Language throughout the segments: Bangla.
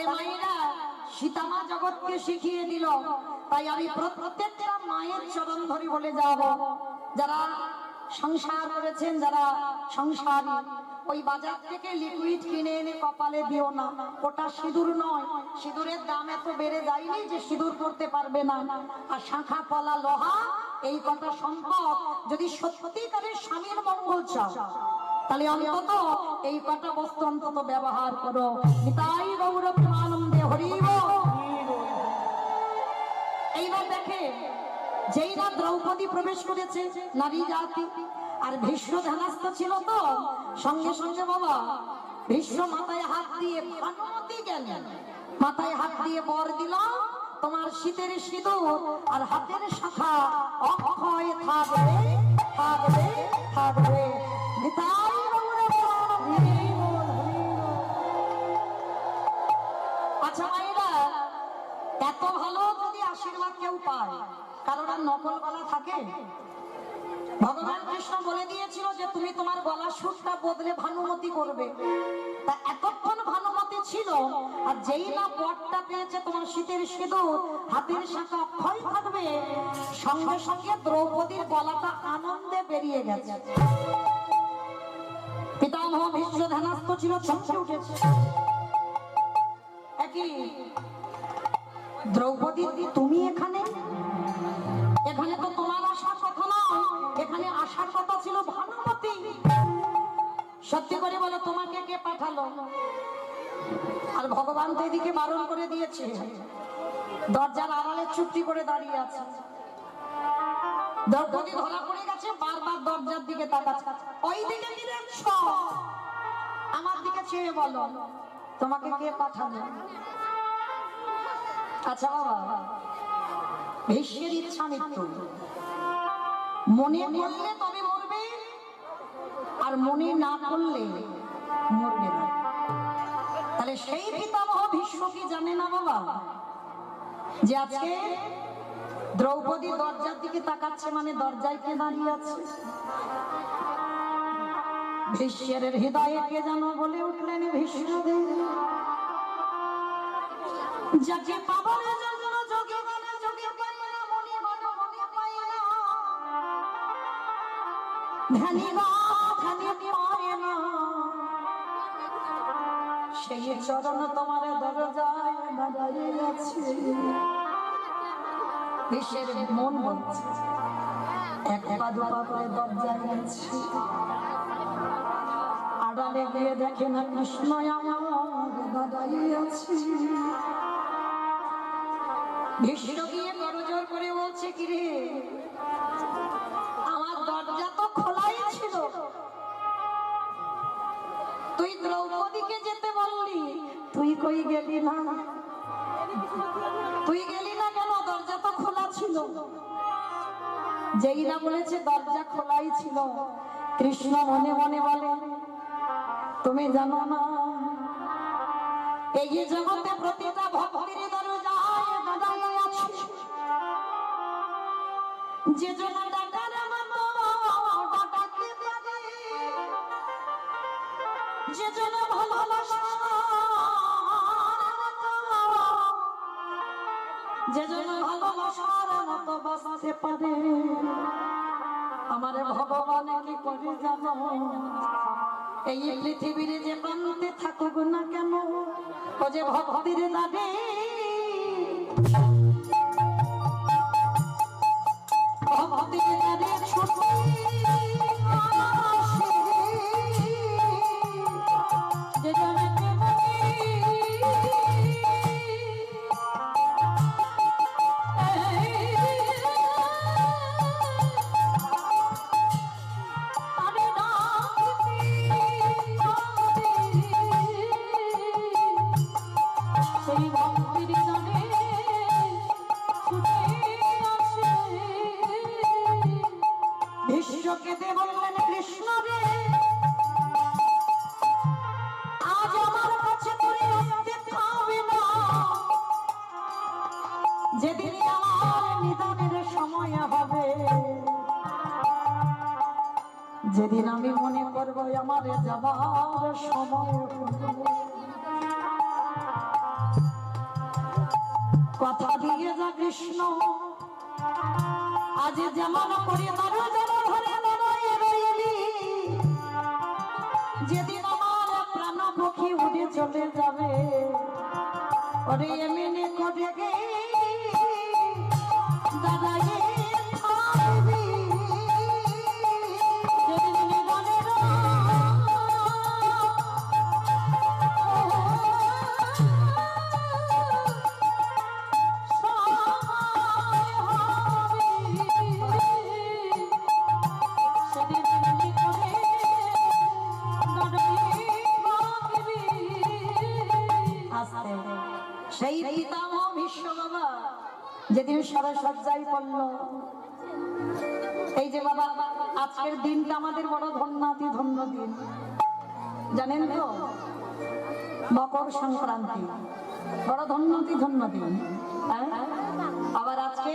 তাহলে মায়েরা সীতামা জগৎকে শিখিয়ে দিল। তাই আমি প্রত্যেকটা মায়ের চরণ ধরে বলে যাব, যারা সংসার করেছেন, যারা সংসারী, ওই বাজার থেকে লিকুইড কিনে এনে কপালে দিও না। ওটা সিঁদুর নয়, সিঁদুরের দাম এত বেড়ে যায়নি যে সিঁদুর করতে পারবে না। আর শাঁখা পলা লোহা এই কটা সম্পদ যদি সত্যিকারের স্বামীর মঙ্গল চাও, তাহলে অন্তত এই কটা বস্তু অন্তত ব্যবহার করো। নিতাই গৌর প্রেমানন্দে হরি বল। এইবার দেখে যেই না দ্রৌপদী প্রবেশ করেছে নারী জাতি, আর ভীষ্ম ধ্যানস্থ ছিল, তো সঙ্গে সঙ্গে বাবা ভীষ্ম মাথায় হাত দিয়ে ভানুমতি গেলেন, মাথায় হাত দিয়ে বর দিল, তোমার শীতের সিঁদুর আর হাতের শাখা অক্ষয় থাকবে, থাকবে, থাকবে। নিতাই গৌর প্রেমানন্দে। আচ্ছা মায়েরা, এত ভালো যদি আশীর্বাদ কেউ পায়, কারণ আর নকল গলা থাকে? ভগবান কৃষ্ণ বলে দিয়েছিল যে তুমি তোমার গলার সুরটা বদলে ভানুমতি করবে। তা এতক্ষণ ভানুমতি ছিল, আর যেই না বরটা পেয়েছে তোমার শীতের সিঁদুর হাতের শাখা অক্ষয় থাকবে, সঙ্গে সঙ্গে দ্রৌপদীর গলাটা আনন্দে বেরিয়ে গেছে। পিতামহ ভীষ্ম ধ্যানস্থ ছিল, চমকে উঠেছে। একই দ্রৌপদী, তুমি এখানে? এখানে তো তোমার আসার কথা নয়, এখানে আসার কথা ছিল ভানুমতি। সত্যি করে বলো, তোমাকে কে পাঠালো? আর ভগবান তো এদিকে বারণ করে দিয়েছে, দরজার আড়ালে চুপটি করে দাঁড়িয়ে আছে। দ্রৌপদী ধরা পড়ে গেছে, বারবার দরজার দিকে তাকাচ্ছে। ওই দিকে কি দেখছো? আমার দিকে চেয়ে বলো, তোমাকে কে পাঠালো? আচ্ছা বাবা, ভীষ্মের ইচ্ছা মৃত্যু, মনে করলে তবে মরবে, আর মনে না করলে মরবে না। তাহলে সেই পিতামহ ভীষ্ম কি জানে না বাবা, যে আজকে দ্রৌপদী দরজার দিকে তাকাচ্ছে, মানে দরজায় কে দাঁড়িয়ে আছে? ভীষ্মের হৃদয়ে কে যেন বলে উঠলেন, ভীষ্মদেব যাকে পাবার জন্য যোগে বলে যোগে পাই না, মনে বলে মনে পাই না, ধ্যানী বা ধ্যানী পায় না, সেই চরণ তোমার দরজায় দাঁড়িয়ে আছে। ভীষ্মের মন বলছে, এক পা দু পা করে দরজায় আছে, আড়ালে গিয়ে দেখে না কৃষ্ণ আমার দাঁড়িয়ে আছে। ভীষ্ম গিয়ে করজোর করে বলছে, কিরে আমার দরজা তো খোলাই ছিল, তুই দ্রৌপদীকে যেতে বললি, তুই কই গেলি না? তুই গেলি না কেন? দরজা তো খোলা ছিল। যেই না বলেছে দরজা খোলাই ছিল, কৃষ্ণ মনে মনে বলে, তুমি জানো না এই জগতে প্রতিটা ভক্তির দরজায় দাঁড়িয়ে আছে যে জন ডাকার মতো ডাকাতে পারে, যে জন ভালোবাসার মতো, যে জন ভালোবাসার মতো বাঁচতে পারে। আমার ভগবান কি করে জানো, এই পৃথিবীর যে প্রান্তে থাকুক না কেন, ও যে ভক্তির দাবি, ভক্তির দাবি ছুটি যে জনকে বললেন, কৃষ্ণ রে আজ আমার কাছে তোরে অস্তিত্ব হবে না, যেদিন আমার নিধনের সময় হবে, যেদিন আমি মনে করবো আমার যাবার সময় হবে, কথা দিয়ে যা কৃষ্ণ আজ যেমন করে তারও যেন ধরে দাঁড়িয়ে রইলি যেদিন আমার প্রাণ পক্ষী উড়ে চলে যাবে ওরে এমনি করে গে দাদাই থাকবি যেদিন জীবনের সেই পিতামহ ভীষ্ম বাবা যেদিন সাজসজ্জায় পড়ল এই যে বাবা আজকের দিনটা আমাদের বড় ধন্যাতি ধন্য দিন জানেন তো মকর সংক্রান্তি বড় ধন্যাতি ধন্য দিন আবার আজকে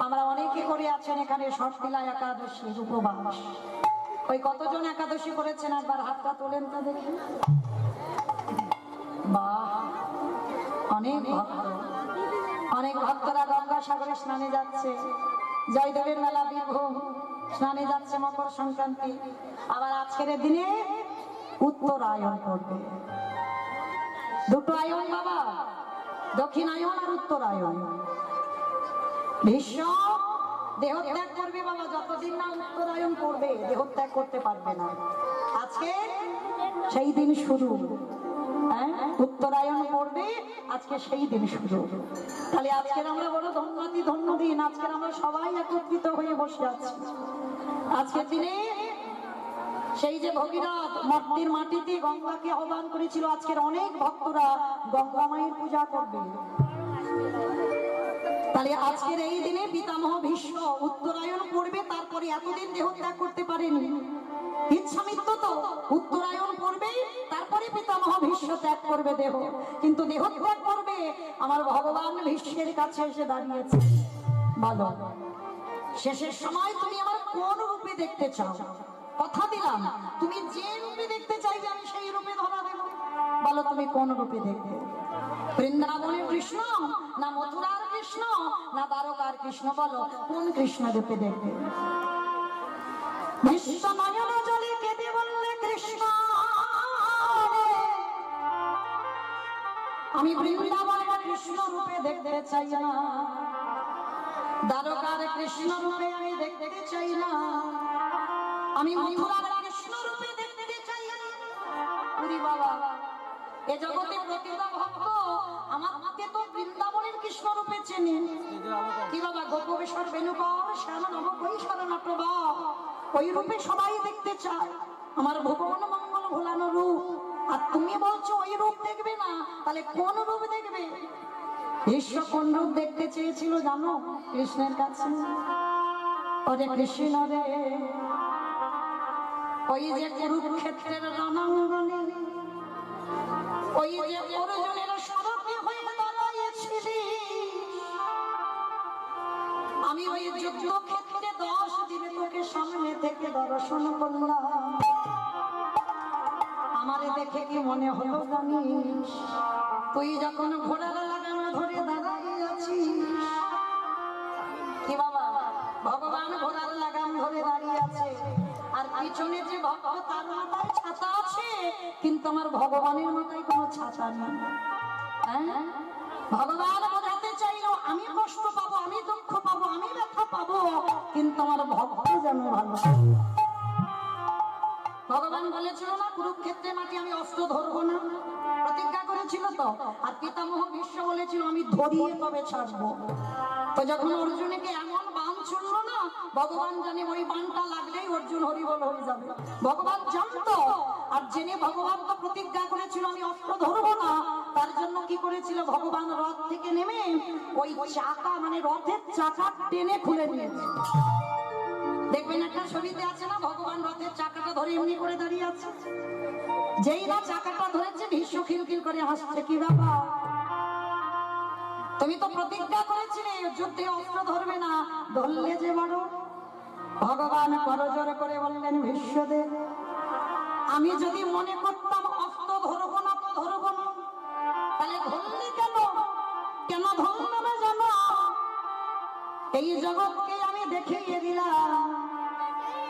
আমরা অনেকে করে আছেন এখানে ষষ্ঠীলা একাদশী উপবাস ওই কতজন একাদশী করেছেন একবার হাতটা তোলেন তো দেখি বাহ অনেক ভক্তরা গঙ্গাসাগরে স্নানে যাচ্ছে জয়দেবের মেলা বীরভূম স্নানে যাচ্ছে মকর সংক্রান্তি আবার আজকের দিনে উত্তরায়ণ করবে দুটো আয়ন বাবা দক্ষিণায়ন আর উত্তরায়ণ ভীষ্ম দেহত্যাগ করবে বাবা যতদিন না উত্তরায়ণ করবে দেহত্যাগ করতে পারবে না আজকে সেই দিন শুরু উত্তরায়ণ পড়বে আজকে সেই দিন শুরু তাহলে আজকের আমরা বড় ধন্যবাদী ধন্য দিন আজকের আমরা সবাই একত্রিত হয়ে বসে আছি আজকের দিনে সেই যে ভগীরথ মর্তির মাটিতে গঙ্গাকে আহ্বান করেছিল আজকের অনেক ভক্তরা গঙ্গা মায়ের পূজা করবে তাহলে আজকের এই দিনে পিতামহ ভীষ্ম উত্তরায়ণ করবে তারপরে এতদিন দেহত্যাগ করতে পারেনি ইচ্ছামিত্র তো উত্তরায়ণ করবে তারপরে পিতামহ ভীষ্ম ত্যাগ করবে দেহ কিন্তু দেহ ত্যাগ করবে আমার ভগবান ভীষ্মের কাছে এসে দাঁড়িয়েছে বলো শেষের সময় তুমি আমার কোন রূপে দেখতে চাও কথা দিলাম তুমি যে রূপে দেখতে চাইবে আমি সেই রূপে ধরা দেব বলো তুমি কোন রূপে দেখবে বৃন্দাবনের কৃষ্ণ না মথুরার কৃষ্ণ না দ্বারকার কৃষ্ণ বলো কোন কৃষ্ণ রূপে দেখবে ভীষ্ম নয়ন জলে কেঁদে বললে কৃষ্ণ আমি বৃন্দাবনের কৃষ্ণ রূপে দেখতে চাই না দ্বারকার কৃষ্ণ রূপে আমি দেখতে চাই না আমি মথুরার কৃষ্ণ রূপে দেখতে চাই না পুরি বাবা এ জগতে প্রতিটা ভক্ত আমাকে তো বৃন্দাবনের কৃষ্ণ রূপে চেনে কি বাবা গোপবেশ্বর বেণুকর শ্যাম নব কৈশোর নটবা ওই রূপে সবাই দেখতে চায় আমার ভুবন মঙ্গল ভোলানো রূপ আর তুমি বলছো ওই রূপ দেখবে না তাহলে কোন রূপ দেখবে ঈশ্বর কোন রূপ দেখতে চেয়েছিল জানো কৃষ্ণের কাছে ওরে কৃষ্ণ রে ওই যে কুরুক্ষেত্রের রণাঙ্গনে ওই যে অর্জুনের সরথি হয়ে দাঁড়িয়েছিলি আমি ওই যুদ্ধক্ষেত্রে 10 দিনে তোকে সামনে থেকে দর্শন করলাম আমারে দেখে কি মনে হলো জানিস তুই যখন ঘোড়ার লাগাম ধরে দাঁড়িয়ে আছিস কি বাবা ভগবান ঘোড়ার লাগাম ধরে দাঁড়িয়ে আছে আর পিছনে যে ভক্ত তার মাথায় ছাতা আছে কিন্তু আমার ভগবানের মাথায় কোনো ছাতা নেই ভগবান বোঝাতে চাইলো আমি কষ্ট পাবো আমি দুঃখ পাবো আমি ব্যথা পাবো কিন্তু আমার ভক্ত যেন ভালো ভগবান বলেছিল না কুরুক্ষেত্রে মাটি আমি অস্ত্র ধরবো না প্রতিজ্ঞা করেছিল তো আর পিতামহ ভীষ্ম বলেছিল আমি ধরিয়ে তবে ছাড়বো তো যখন অর্জুনকে এমন বান ছুড়লো না ভগবান জানে ওই বানটা লাগলেই অর্জুন হরিবল হয়ে যাবে ভগবান জানতো আর জেনে ভগবান তো প্রতিজ্ঞা করেছিল আমি অস্ত্র ধরবো না তার জন্য কি করেছিল ভগবান রথ থেকে নেমে ওই চাকা মানে রথের চাকা টেনে খুলে দিয়েছে দেখবেন একটা ছবিতে আছে না ভগবান রথের চাকাটা ধরে এমনি করে দাঁড়িয়ে আছে যেই না চাকাটা ধরেছে ভীষ্ম খিলখিল করে হাসছে কি ব্যাপার তুমি তো প্রতিজ্ঞা করেছিলে যুদ্ধে অস্ত্র ধরবে না ধরলে যে বড় ভগবান করজোর করে বললেন ভীষ্মদেব আমি যদি মনে করতাম অস্ত্র ধরবো না তো ধরবো না তাহলে ধরলে কেন কেন ধরলে এই জগৎকে আমি দেখিয়ে দিলাম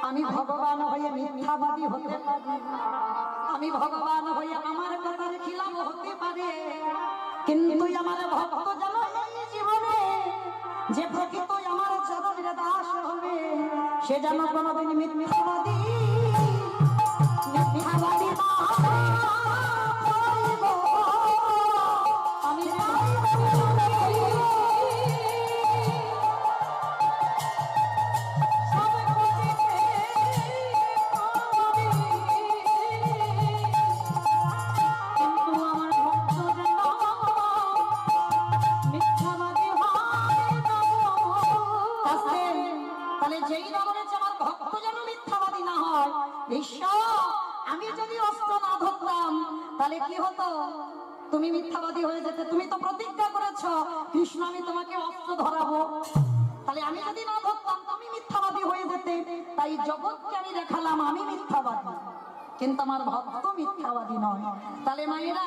আমি ভগবান হয়ে মিথ্যাবাদী হতে পারি, আমি ভগবান হয়ে আমার কথার খিলাফ হতে পারে, কিন্তু আমার ভক্ত যেন এই জীবনে যে প্রকৃত আমার চরণের দাস হবে সে যেন কোনোদিন মিথ্যাবাদী মিথ্যাবাদী না হইব। আমি আমি যদি অস্ত্র না ধরতাম তাহলে কি হতো? তুমি মিথ্যাবাদী হয়ে যেতে। তুমি তো প্রতিজ্ঞা করেছো কৃষ্ণ আমি তোমাকে অস্ত্র ধরাবো, তাহলে আমি যদি না ধরতাম তুমি মিথ্যাবাদী হয়ে যেতে। তাই জগৎকে আমি দেখালাম আমি মিথ্যাবাদী, কিন্তু আমার ভক্ত মিথ্যাবাদী নয়। তাহলে মায়েরা,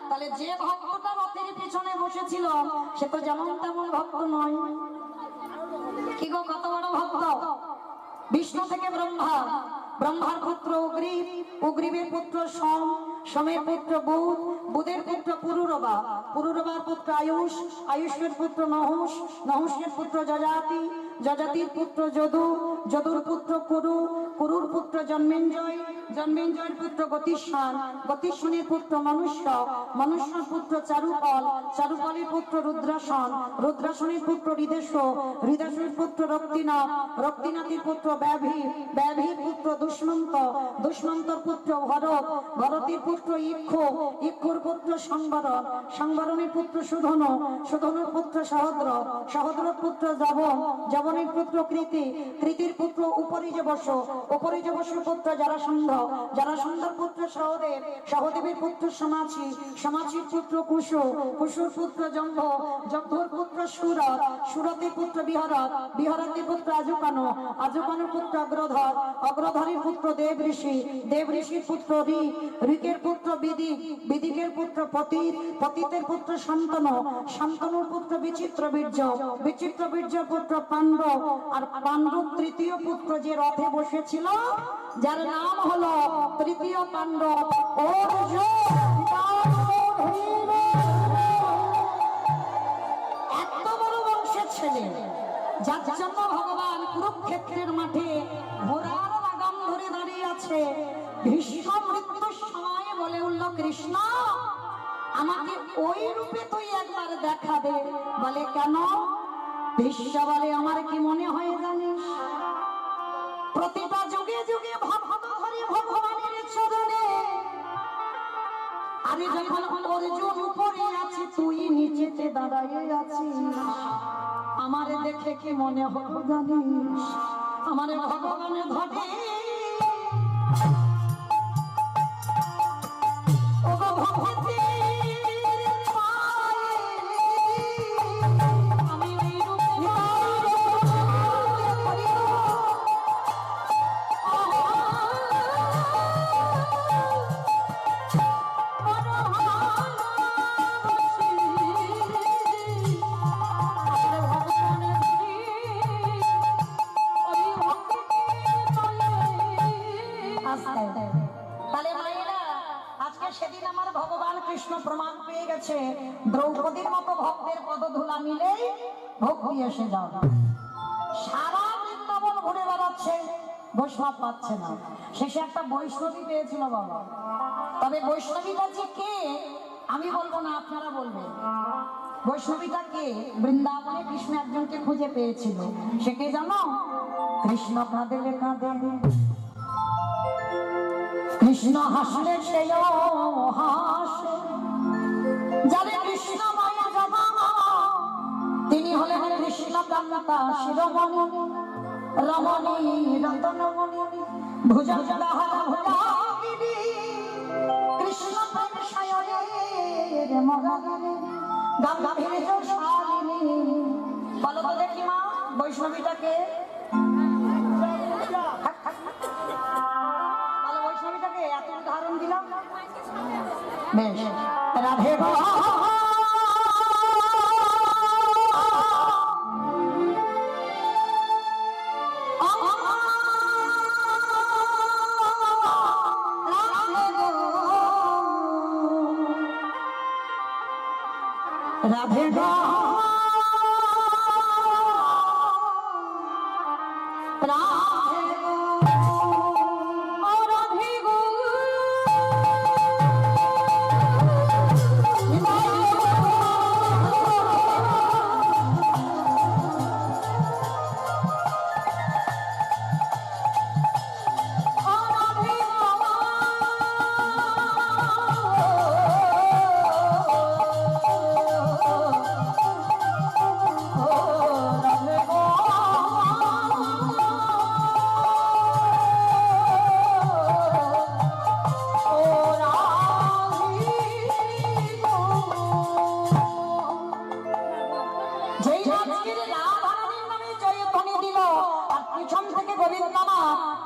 তাহলে যে ভক্তটা রথের পিছনে বসেছিল সে তো যেমন তেমন ভক্ত নয়। কি গো, কত বড় ভক্ত! বিষ্ণু থেকে ব্রহ্মা, ব্রহ্মার পুত্র অগ্রিব, অগ্রিবের পুত্র সোম, সোমের পুত্র বুধ, বুধের পুত্র পুরুরবা, পুরুরবার পুত্র আয়ুষ, আয়ুষের পুত্র নহুষ, নহুষের পুত্র যজাতি, যজাতির পুত্র যদু, যদুর পুত্র কুরু, কুরুর পুত্র জন্মেঞ্জয়, জন্মেঞ্জয়ের পুত্র গতিস্বান, গতিস্বানের পুত্র মনুষ্য, মনুষ্যর পুত্র চারুপল, চারুপলের পুত্র রুদ্রাসন, রুদ্রাসনের পুত্র হৃদেশ, হৃদেশের পুত্র রক্তিনাথ, রক্তিনাথের পুত্র ব্যাভি, ব্যাভির পুত্র দুষ্মন্ত, দুষ্মন্তর পুত্র ভরত, ভরতের পুত্র ইক্ষু, ইক্ষুর পুত্র সংবরণ, সংবরণের পুত্র সুধন, সুধনের পুত্র সহদ্র, সহদ্রের পুত্র যবন, যবনের পুত্র কৃতি, কৃতির পুত্র উপরিজবশ, উপরিজবশের পুত্র জরাসন্ধ, জরাসন্ধর পুত্র সহদেব, সহদেবের পুত্র সমাচি, সমাচির পুত্র কুশু, কুশুর পুত্র জম্ভ, জম্ভর পুত্র সুরত, সুরতের পুত্র বিহরত, বিহরতের পুত্র আজুকানো, আজুকানোর পুত্র অগ্রধর, অগ্রধরের পুত্র দেব ঋষি, দেব ঋষির পুত্র ঋক, ঋকের পুত্র বিদিক, বিদিকের পুত্র পতিত, পতিতের পুত্র শান্তনু, শান্তনুর পুত্র বিচিত্র বীর্য, বিচিত্র বীর্যের পুত্র পাণ্ডব, আর পাণ্ডব তৃতীয় পুত্র যে রথে বসেছিল যার নাম হলো তৃতীয় পাণ্ডব অর্জুন। এত বড় বংশের ছেলে যার জন্য ভগবান কুরুক্ষেত্রের মাঠে ঘোড়ার লাগাম ধরে দাঁড়িয়ে আছে। ভীষ্ম মৃত্যুর সময় বলে উঠল, কৃষ্ণ আমাকে ওই রূপে তুই একবার দেখা দে। বলে কেন? ভীষ্ম বলে আমার কি মনে হয় জানিস, প্রতিটা যুগে যুগে ভক্ত ধরে ভগবানের চরণে, আমি যখন অর্জুন উপরে আছি তুই নিচেতে দাঁড়াইয়ে আছিস, আমার দেখে কি মনে হলো জানিস, আমার ভগবানের ধরে দ্রৌপদীর মতো ভক্তের পদধূলা মিলেই ভক্তি এসে যাবে। সারা বৃন্দাবন ঘুরে বেড়াচ্ছে, বৈষ্ণব পাচ্ছে না। শেষে একটা বৈষ্ণবী পেয়েছিল বাবা। তবে বৈষ্ণবীটা যে কে আমি বলবো না, আপনারা বলবেন। বৈষ্ণবীটা কে? বৃন্দাবনে কৃষ্ণ একজনকে খুঁজে পেয়েছিল। সে কে জানো? কৃষ্ণ কাঁদে কাঁদে, কৃষ্ণ হাসলে সেও হাসে, যারে কৃষ্ণ মায়া জমা তিনি হলেন কৃষ্ণ কান্তা শিরোমণি, রমণী রতনমণি, ভুজঙ্গহারা ভুজাগিরি, কৃষ্ণ প্রেম সায়রের মহাগিরি, গাম্ভীর্য শালিনী। বলো তো দেখি মা, বৈষ্ণবীটাকে বলো, বৈষ্ণবীটাকে এত উদাহরণ দিলাম। বেশ, রাধে গো রাধে গো রাধে গো ও রাধে গো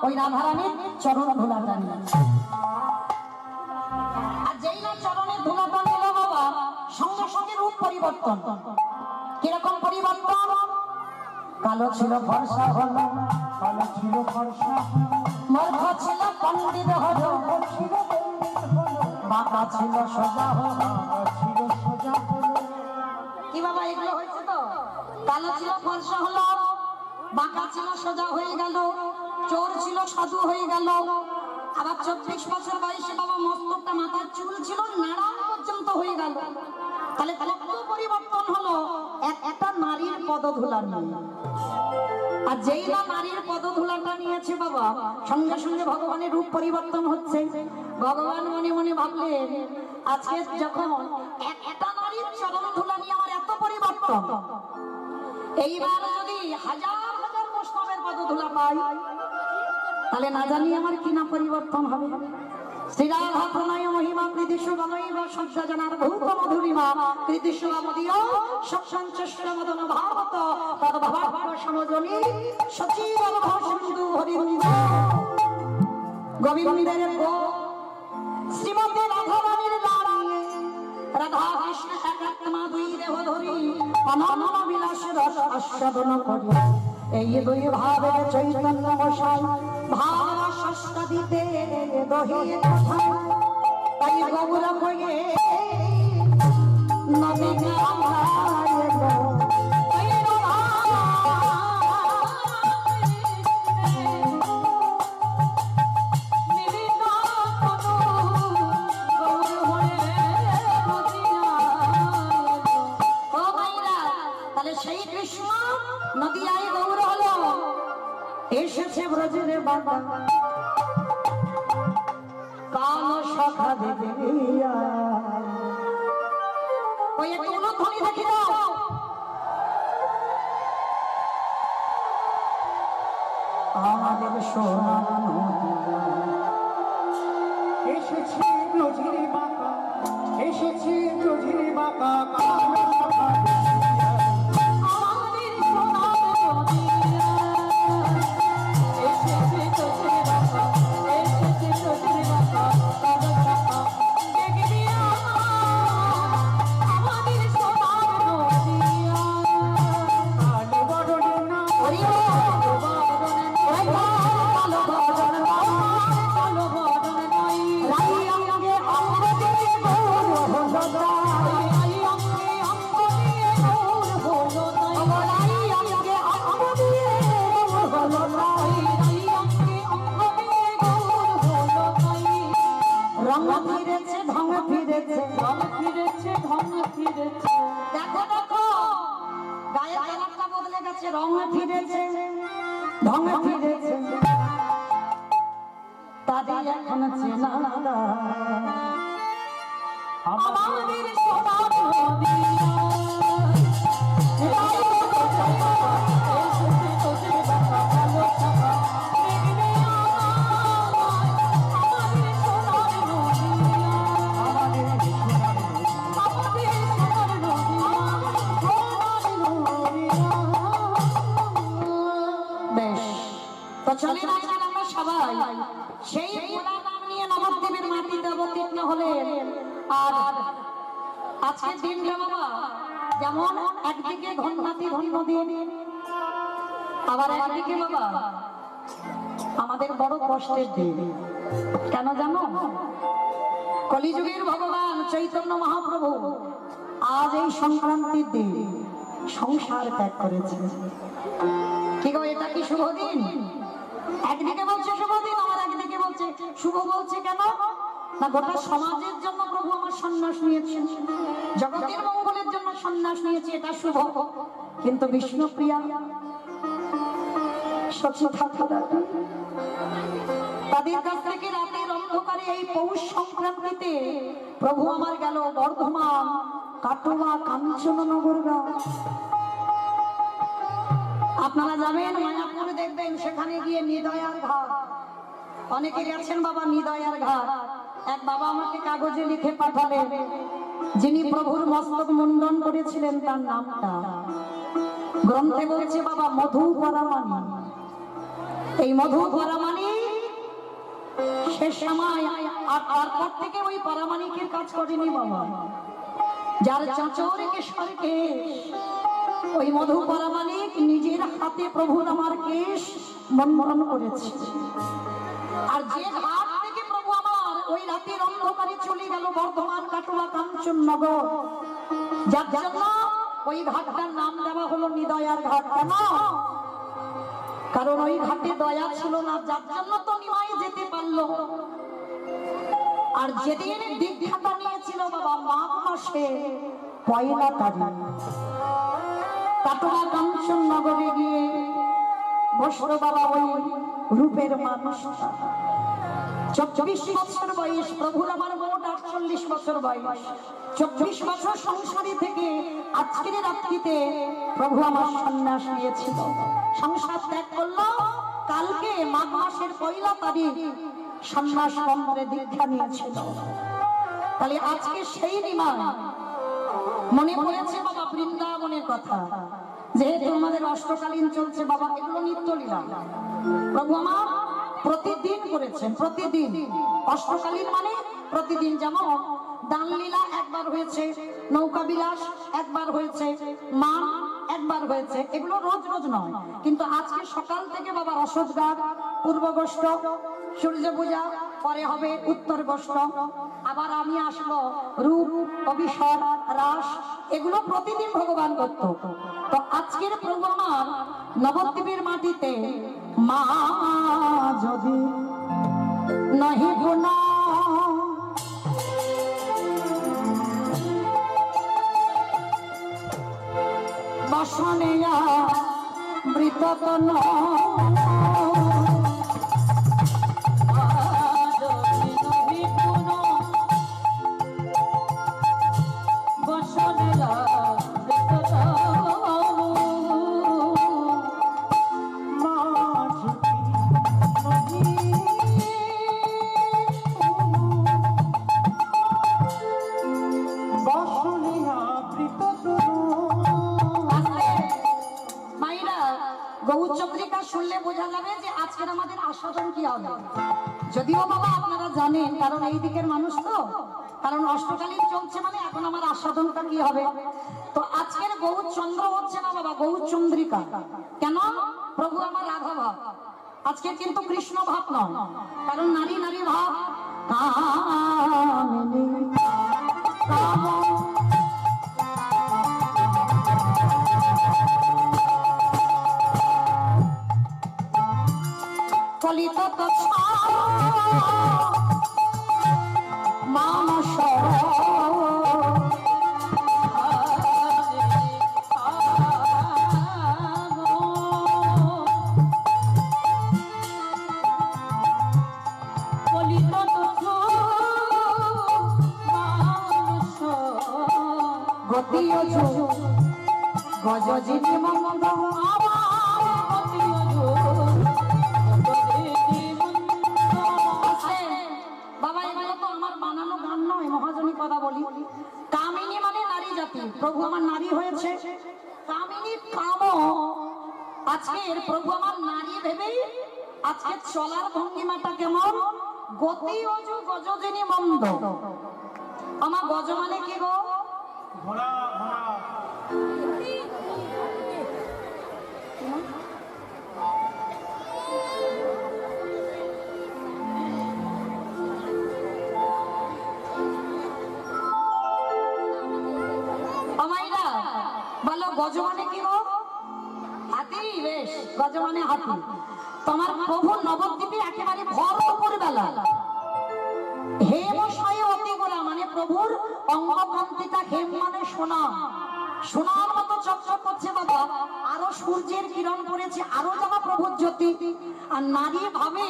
ওই রাধারানীর চরণ ধুলাটা নিয়েছে। আর যেই না চরণের ধুলাটা নিল বাবা, সঙ্গে সঙ্গে রূপ পরিবর্তন। কিরকম পরিবর্তন? কালো ছিল ফর্সা হলো, কালো ছিল ফর্সা, মূর্খ ছিল পণ্ডিত হলো, বাঁকা ছিল সোজা হলো, ছিল সোজা হলো। কি বাবা এগুলো হয়েছে তো? কালো ছিল ফর্সা হলো, বাঁকা ছিল সোজা হয়ে গেল, চোর ছিল সাধু হয়ে গেল। আবার 24 বছর বয়সে বাবা মস্তকটা, মাথার চুল ছিল নাড়াম পর্যন্ত হয়ে গেল। তাহলে কত পরিবর্তন হলো একটা নারীর পদধূলা নিয়ে। আর যেই না নারীর পদধূলাটা নিয়েছে বাবা, সঙ্গে সঙ্গে ভগবানের রূপ পরিবর্তন হচ্ছে। ভগবান মনে মনে ভাবলেন, আজকে যখন একটা নারীর চরণ ধুলা নিয়ে আমার এত পরিবর্তন, এইবার যদি হাজার হাজার বৈষ্ণবের পদধূলা পাই, তাহলে না জানি আমার কি না পরিবর্তন হবে। শ্রীরাধা প্রণয় মহিমা কৃতিশুভনৈব সহ্যজনার ভূত মধুরিমা কৃতিশুভমদীয় সৎসঞ্চস্য মদন ভাবত তদ্ভবাভ্য সমজনী সচিবল ভাসিন্দু হরিবৃন্দ গোবিন্দের গো শ্রীমতী রাধারানীর লাড়িয়ে রাধা কৃষ্ণ একাত্মা দুই দেহ ধরি অনন্য বিলাস রস আস্বাদন করি। এই দুই ভাবের চৈতন্য মশাই ভাব ষষ্ঠ দিতে দহি কথা, তাই গৌর হয়ে নবী সেই কৃষ্ণ নদিয়ায় গৌর হলো, এসেছে ব্রজের বাবা কাল সখা দেবে। ওই একটু অনুধ্বনি দেখি দাও। আমাদের সোনা এসেছে ব্রজের বাবা, এসেছে ব্রজের বাবা কাল সখা দেবে। দেখো দেখো গায়ের কালারটা বদলে গেছে, রং ফিরেছে, ঢং ফিরেছে, তাদের এখন চেনা আমাদের সোনার চলেন আজকাল আমরা সবাই সেই ভোলা নাম নিয়ে নবদ্বীপের মাটিতে অবতীর্ণ হলেন। আর আজকের দিনটা বাবা যেমন একদিকে ধন্যবাদী ধন্যদিন, আবার একদিকে বাবা আমাদের বড় কষ্টের দিন। কেন জানো? কলিযুগের ভগবান চৈতন্য মহাপ্রভু আজ এই পৌষ সংক্রান্তির দিন সংসার ত্যাগ করেছে। কি গো, এটা কি শুভ দিন? একদিকে বলছে শুভ দিন, আমার একদিকে বলছে শুভ। বলছে কেন না, গোটা সমাজের জন্য প্রভু আমার সন্ন্যাস নিয়েছেন, জগতের মঙ্গলের জন্য সন্ন্যাস নিয়েছে, এটা শুভ। কিন্তু বিষ্ণুপ্রিয়া সচি ঠাকুরা তাদের কাছ থেকে রাতের অন্ধকারে এই পৌষ সংক্রান্তিতে প্রভু আমার গেল বর্ধমান, কাটোয়া, কাঞ্চননগর গাঁও। আপনারা যাবেন মায়াপুরে, দেখবেন সেখানে গিয়ে নিদয়ার ঘাট। অনেকে গেছেন বাবা নিদয়ার ঘাট। এক বাবা আমাকে কাগজে লিখে পাঠালেন, যিনি প্রভুর মস্তক মুন্ডন করেছিলেন তার নামটা গ্রন্থে বলছে বাবা মধু পরামানি। এই মধু পরামানি শেষ সময় আর তারপর থেকে ওই পরামানিকের কাজ করেনি বাবা, যার চাচর কেশরকে ওই মধু পরামানিক নিজের হাতে প্রভুর আমার কেশ মন্মন করেছে। আর যে ঘাট থেকে প্রভু আমার ওই রাতের অন্ধকারে চলে গেল বর্ধমান, কাটোয়া, কাঞ্চননগর, যার জন্য ওই ঘাটটার নাম দেওয়া হলো নিদয়ার ঘাট। কেন? কারণ ওই ঘাটে দয়া ছিল না, যার জন্য তো নিমাই যেতে পারলো। আর যেদিন দীক্ষাটা নিয়েছিল বাবা মাঘ মাসে পয়লা তারিখ, কাটোয়া কাঞ্চননগরে গিয়ে বসলো বাবা ওই রূপের মানুষটা। 24 বছর বয়স প্রভুর আমার, মোট 48 বছর বয়স। 24 বছর সংসারী থেকে আজকের রাত্রিতে প্রভু আমার সন্ন্যাস নিয়েছিল, সংসার ত্যাগ করলো। কালকে মাঘ মাসের পয়লা তারিখ সন্ন্যাস মন্ত্রে দীক্ষা নিয়েছিল। তাহলে আজকে সেই নিমা মনে পড়েছে বাবা বৃন্দাবনের কথা। যেহেতু আমাদের অষ্টকালীন চলছে বাবা, এগুলো নিত্যলীলা প্রভু আমার প্রতিদিন করেছেন, প্রতিদিন। অষ্টকালীন মানে প্রতিদিন। যেমন দানলীলা একবার হয়েছে, নৌকা বিলাস একবার হয়েছে, মান একবার হয়েছে, এগুলো রোজ রোজ নয়। কিন্তু আজকে সকাল থেকে বাবা রসদগার, পূর্ব গোষ্ঠ, সূর্য পূজা, পরে হবে উত্তর গোষ্ঠ, আবার আমি আসবো রূপ, অভিষেক, রাস, এগুলো প্রতিদিন ভগবান করত। তো আজকের প্রভু আমার নবদ্বীপের মাটিতে মা যদি নহি গুণা বসনে মৃততন গৌচন্দ্রিকা শুনলে বোঝা যাবে যে আজকের আমাদের আস্বাদন কি হবে। যদিও বাবা আপনারা জানেন, কারণ এই দিকের মানুষ তো, কারণ অষ্টকালীন চলছে মানে এখন আমার আস্বাদনটা কি হবে। তো আজকের গৌচন্দ্র হচ্ছে না বাবা, গৌচন্দ্রিকা। কেন? প্রভু আমার রাধা ভাব, আজকে কিন্তু কৃষ্ণ ভাব নয়, কারণ নারী নারী ভাব। কলিত মানস গতি গজজিনী মঙ্গ কামিনী মানে নারী জাতি, প্রভু আমার নারী হয়েছে কামিনী। কাম আজকের প্রভু আমার নারী ভেবেই আজকে চলার ভঙ্গিমাটা কেমন, গতি অজু গজজিনী মন্দ। আমার গজ মানে কি গো? ঘোড়া। আমায় বলো গজ মানে কি গো? হাতি। বেশ, গজ মানে হাতি। তোমার প্রভু নবদ্বীপে একেবারে ভর দুপুর বেলা হেমশয়ে অতি গোলা মানে প্রভুর অঙ্গকান্তিটা, হেম মানে সোনা, সোনার মতো চকচক করছে বাবা। আরো সূর্যের কিরণ পড়েছে, আরো যাবা প্রভুর জ্যোতি। আর নারী ভাবে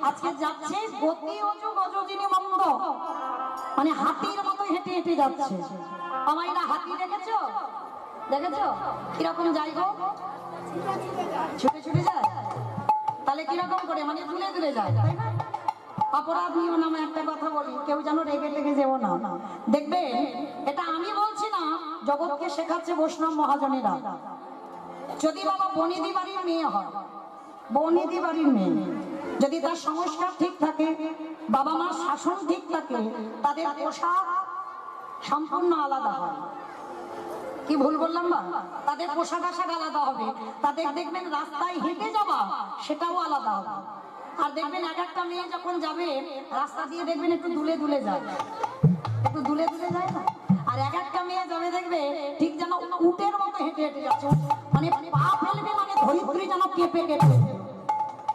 আজকে যাচ্ছে গতি অজু গজদিনী মন্দ, মানে হাতির মতো হেঁটে হেঁটে যাচ্ছে। আমায় না হাতি দেখেছো? দেখেছো কিরকম যাই গো? ছুটে ছুটে যায়। তাহলে কিরকম করে? মানে তুলে তুলে যায়, তাই না? অপরাধ নিও না। আমি একটা কথা বলি, কেউ যেন রেগে লেগে যেও না। দেখবে, এটা আমি বলছি না, জগৎকে শেখাচ্ছে বৈষ্ণব মহাজনেরা। যদি বাবা বনিদি বাড়ির মেয়ে হয়, বনিদি বাড়ির মেয়ে যদি তার সংস্কার ঠিক থাকে, বাবা মার শাসন ঠিক থাকে, তাদের পোশাক সম্পূর্ণ আলাদা হয়। কি ভুল বললাম বা? তাদের পোশাক আশাক আলাদা হবে। তাদের দেখবেন রাস্তায় হেঁটে যাওয়া সেটাও আলাদা হবে। আর দেখবেন এক একটা মেয়ে যখন যাবে রাস্তা দিয়ে দেখবেন একটু দুলে দুলে যায়, একটু দুলে দুলে যায় না? আর এক একটা মেয়ে যাবে দেখবে ঠিক যেন উটের মতো হেঁটে হেঁটে যাচ্ছে, মানে পা ফেলবে মানে ধরিত্রী যেন কেঁপে কেঁপে,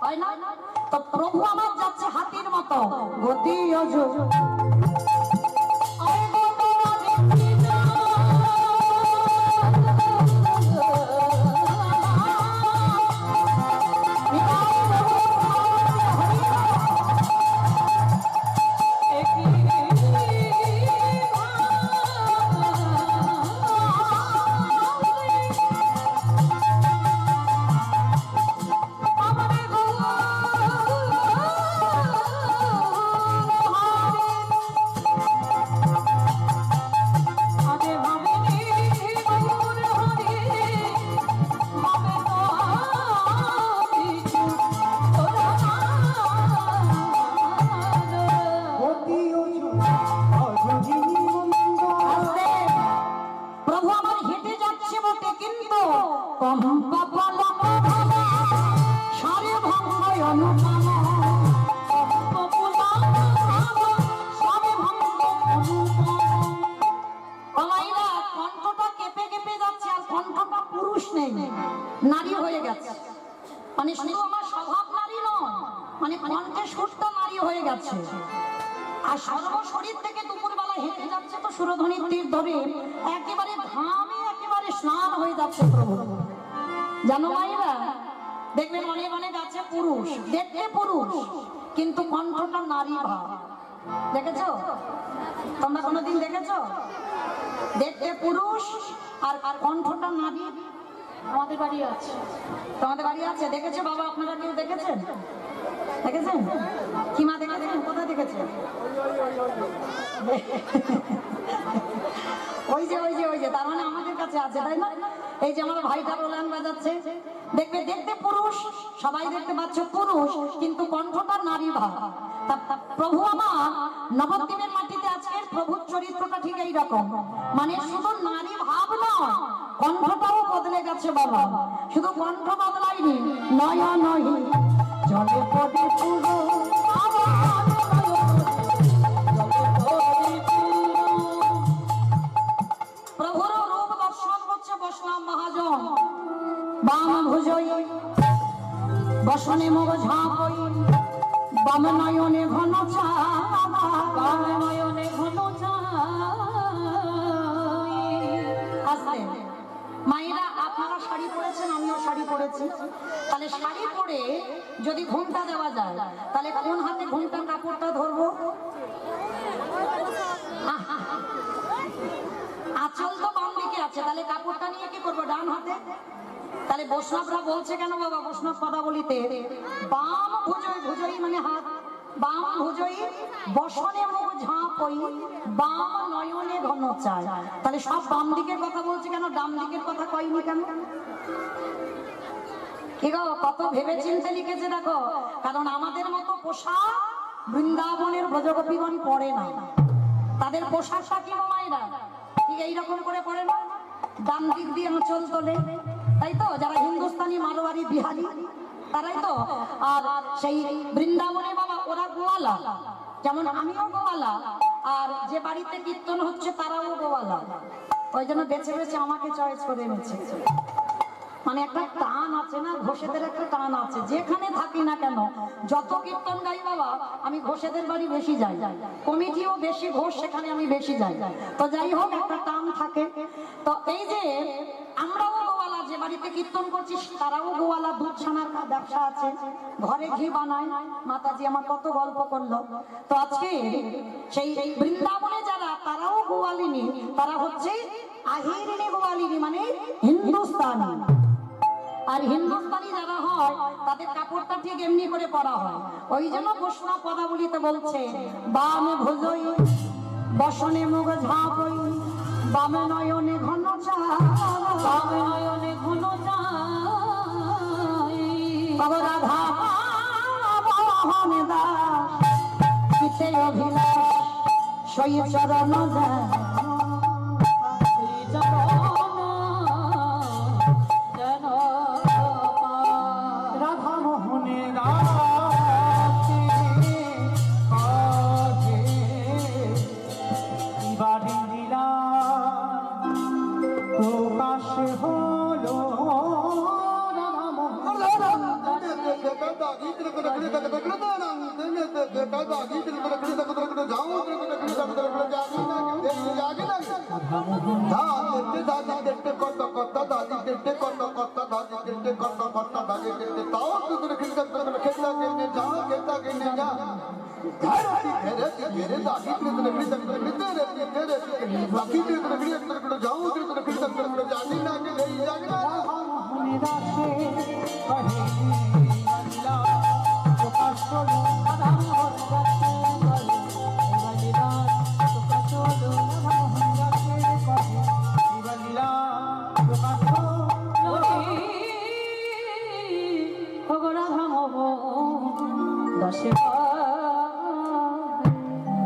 হয় না? তো প্রভু আমার যাচ্ছে হাতির মতো গতি অজু। নারী হয়ে গেছে, মানে শুধু আমার স্বভাব নারী নয়, মানে কণ্ঠে সুরটা নারী হয়ে গেছে। আর সর্বশরীর থেকে দুপুরবেলা হেঁটে যাচ্ছে তো সুরধ্বনির তীর ধরে একেবারে ঘামে একেবারে স্নান হয়ে যাচ্ছে প্রভু। জানো মায়েরা, দেখবেন অনেক অনেক আছে পুরুষ, দেখতে পুরুষ কিন্তু কণ্ঠটা নারী ভাব। দেখেছো তোমরা কোনোদিন? দেখেছো? দেখতে পুরুষ আর কণ্ঠটা নারী। আমাদের বাড়ি আছে, তোমাদের বাড়ি আছে, দেখেছো বাবা? আপনারা কেউ দেখেছেন? দেখেছেন? কি মা দেখেছেন? কোথায় দেখেছেন? ওই যে ওই যে ওই যে, তার মানে আমাদের কাছে আছে, তাই না? এই যে আমার ভাইটা রোলান বাজাচ্ছে, দেখবে দেখতে পুরুষ, সবাই দেখতে পাচ্ছ পুরুষ কিন্তু কণ্ঠটা নারী ভাব। প্রভু আমার নবদ্বীপের মাটিতে আজকের প্রভুর চরিত্রটা ঠিক এইরকম, মানে শুধু নারী ভাব নয়, কণ্ঠটাও বদলে গেছে বাবা। শুধু কণ্ঠ বদলায়নি, নয় নয় জলে পদে পুরো প্রভুর রূপ দর্শন করছে বৈষ্ণব মহাজন। বাম ভুজই বসনে মুখ ঝাঁপই, বাম নয়নে ঘন চা, বাম নয়নে ঘন চা। আসলে মায়েরা আপনারা শাড়ি পরেছেন, আমিও শাড়ি পরেছি। তাহলে শাড়ি পরে যদি ঘুমটা দেওয়া যায়, তাহলে কোন হাতে ঘুমটার কাপড়টা ধরবো? আঁচল তো বাম দিকে আছে, তাহলে কাপড়টা নিয়ে কি করবো? ডান হাতে। তাহলে বৈষ্ণবরা বলছে কেন বাবা? বৈষ্ণব পদাবলিতে বাম ভুজই, ভুজই মানে হাত, বাম ভুজই বসনে মুখ ঝাঁপই, বাম নয়নে ঘন চায়। তাহলে সব বাম দিকের কথা বলছে কেন, ডান দিকের কথা কয়নি কেন? কি গো, কত ভেবে চিন্তে লিখেছে দেখো। কারণ আমাদের মতো পোশাক বৃন্দাবনের ব্রজগোপীগণ পরে না। তাদের পোশাকটা কি মায়েরা ঠিক এইরকম করে পরে না, ডান দিক দিয়ে আঁচল তোলে, তাই তো? যারা হিন্দুস্তানি, মারোয়ারি, বিহারি তারাই তো। আর সেই বৃন্দাবনে বাবা ওরা গোয়ালা, যেমন আমিও গোয়ালা, আর যে বাড়িতে কীর্তন হচ্ছে তারাও গোয়ালা। ওই জন্য বেছে বেছে আমাকে চয়েস করে এনেছে। মানে একটা টান আছে না, ঘোষেদের একটা টান আছে, যেখানে থাকি না কেন যত কীর্তন গাই বাবা আমি ঘোষেদের বাড়ি বেশি যাই, কমিটিও বেশি, ঘোষ সেখানে আমি বেশি যাই। তো যাই হোক একটা টান থাকে। তো এই যে আমরাও গোয়ালা, যে বাড়িতে কীর্তন করছি তারাও গোয়ালা, দুধ ছানার ব্যবসা আছে, ঘরে ঘি বানায়। মাতাজি আমার কত গল্প করলো। তো আজকে সেই বৃন্দাবনে যারা, তারাও গোয়ালিনী, তারা হচ্ছে আহিরিনী গোয়ালিনী, মানে হিন্দুস্তানি। আর হিন্দুস্তানি যারা হয় তাদের কাপড়টা ঠিক এমনি করে পরা হয়। ওই জন্য বৈষ্ণব পদাবলিতে বলছে বামে ভোজই বসনে মুখ ঝাঁপই, বামে নয়নে ঘন চাই, বামে নয়নে ঘন চাই, রাধা দাস চিতে অভিলাষ সই চরণ যায়,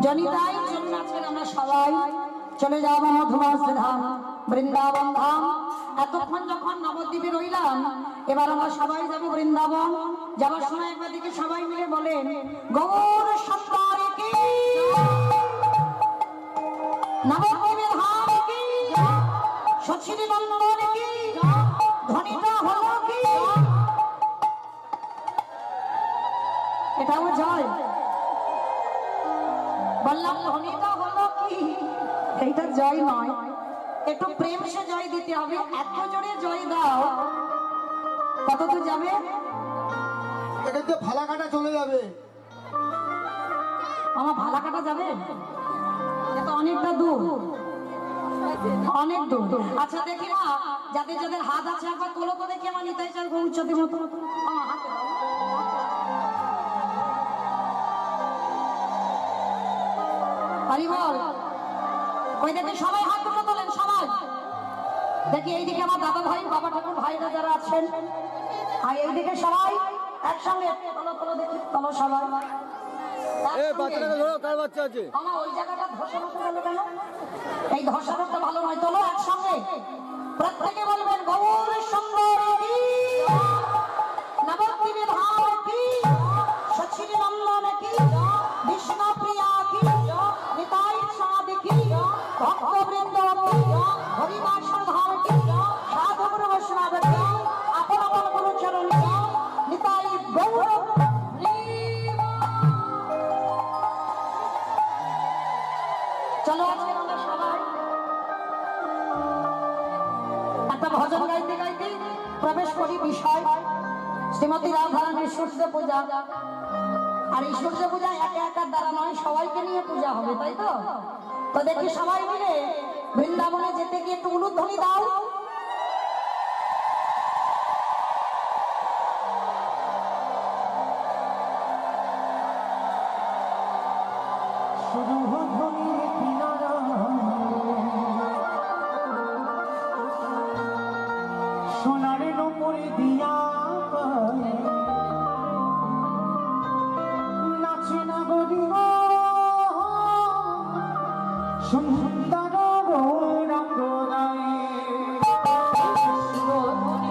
জনিতাই চলুন আজকের আমরা সবাই চলে যাবো মধুমাস ধাম, বৃন্দাবন ধাম। এতক্ষণ যখন নবদ্বীপে রইলাম, এবার আমরা সবাই যাবো বৃন্দাবন। যাওয়ার সময় একবার দিকে সবাই মিলে বলেন গৌর সুন্দর কি, নবদ্বীপের ধাম কি, সচিনী নন্দন কি, ধ্বনিটা হলো কি, এটাও জয় বললাম, ধ্বনিটা হলো কি, এইটা জয় নয়, একটু প্রেম সে জয় দিতে হবে। এত জোরে জয় দাও কত তো যাবে, ভালা কাটা চলে যাবে, আমার ভালা কাটা যাবে, এটা অনেকটা দূর, অনেক দূর। আচ্ছা দেখি না, যাদের যাদের হাত আছে একবার তোলো তো দেখি, আমার নিতাই চাল গৌরচতি মতো আমার হাতে দাও। হরি বল। ওই দেখি সবাই হাত দুটো তোলেন, সবাই দেখি এইদিকে আমার দাদা ভাই, বাবা ঠাকুর ভাইরা যারা আছেন, আর এইদিকে সবাই একসঙ্গে তোলো তোলো দেখি, তোলো সবাই। আমার ওই জায়গাটা ধসে মতো গেল কেন, এই ধসাটা ভালো নয়, তোলো একসঙ্গে প্রত্যেকে বলবেন গৌর সুন্দর কি, নবদ্বীপের ধাম কি, সচিনী নন্দন কি, বিষ্ণু প্রিয়া কি, নিতাই চাঁদ কি, ভক্তবৃন্দ কি, হরিদাসের ধাম কি, সাধু গুরু বৈষ্ণব কি, আপন আপন গুরুচরণ কি, নিতাই গৌর। চলো আজকে আমরা সবাই একটা ভজন গাইতে গাইতে প্রবেশ করি বিষয় শ্রীমতী রাধারানীর সূর্য পূজা। আর এই সূর্য পূজা একা একার দ্বারা নয়, সবাইকে নিয়ে পূজা হবে, তাই তো? তো দেখি সবাই মিলে বৃন্দাবনে যেতে গিয়ে একটু উলুধ্বনি দাও। সোনারে নপুরে দিয়া নাচে না গরিব সুন্দর গৌরাঙ্গ রায়। সোনার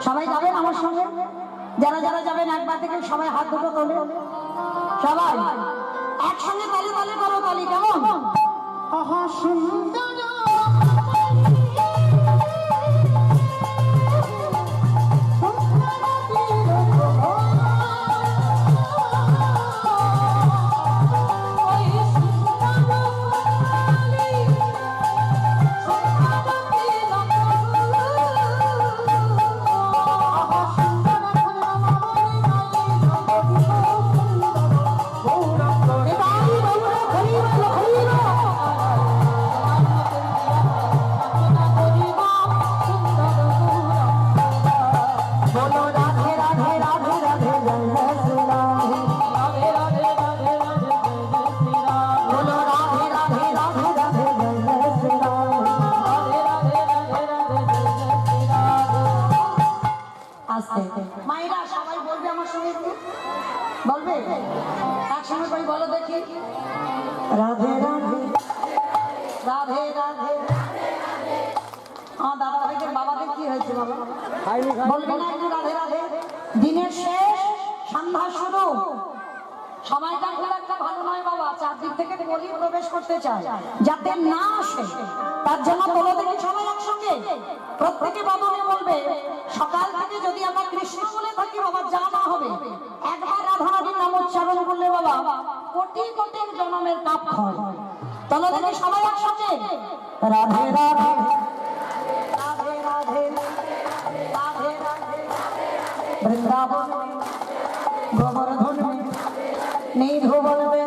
সবাই যাবেন আমার সঙ্গে? যারা যারা যাবেন একবার থেকে সবাই হাত দুটো তোলে, সবাই একসঙ্গে তালি তালি করো, তালি কেমন? আহা সুন্দর মায়েরা সবাই বলবে আমার সঙ্গে, একটু বলবে একসঙ্গে করে বলো দেখি, রাধে রাধে রাধে রাধে। আমার দাদা ভাইদের বাবাদের কি হয়েছে বাবা, বলবে না একটু রাধে রাধে? দিনের শেষ, সন্ধ্যা শুরু, সময়টা খুব একটা ভালো নয় বাবা। চারদিক থেকে কলি প্রবেশ করতে চায়, যাতে না আসে তার জন্য বলো দেখি সবাই একসঙ্গে প্রত্যেকে বদনে বলবে, সকাল থেকে যদি আমরা কৃষ্ণ বলে থাকি বাবা যা না হবে, একবার রাধা রাধীর নাম উচ্চারণ করলে বাবা কোটি কোটি জন্মের পাপ হয়। চলো দেখি সবাই একসঙ্গে রাধে রাধে রাধে রাধে রাধে রাধে। বৃন্দাবন গোবর্ধন নিধু বলবে,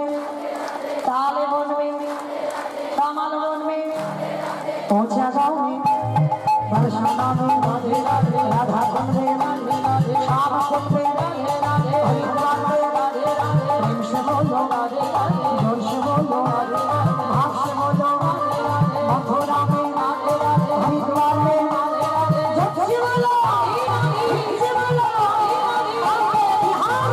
তালে বলবে, কামাল বলবে, পৌঁছা যাবে বর্ষাবে, রাধে রাধে রাধা বলবে, সাপ করবে, হরিদ্বার রাধে রাধে, প্রেম সে বলো রাধে রাধে, জোর সে বলো রাধে রাধে, ভাব সে বলো রাধে রাধে, মথুরা মে রাধে রাধে, হরিদ্বার মে রাধে রাধে, জোর সে বলো রাধে রাধে, সে বলো রাধে রাধে, বিহার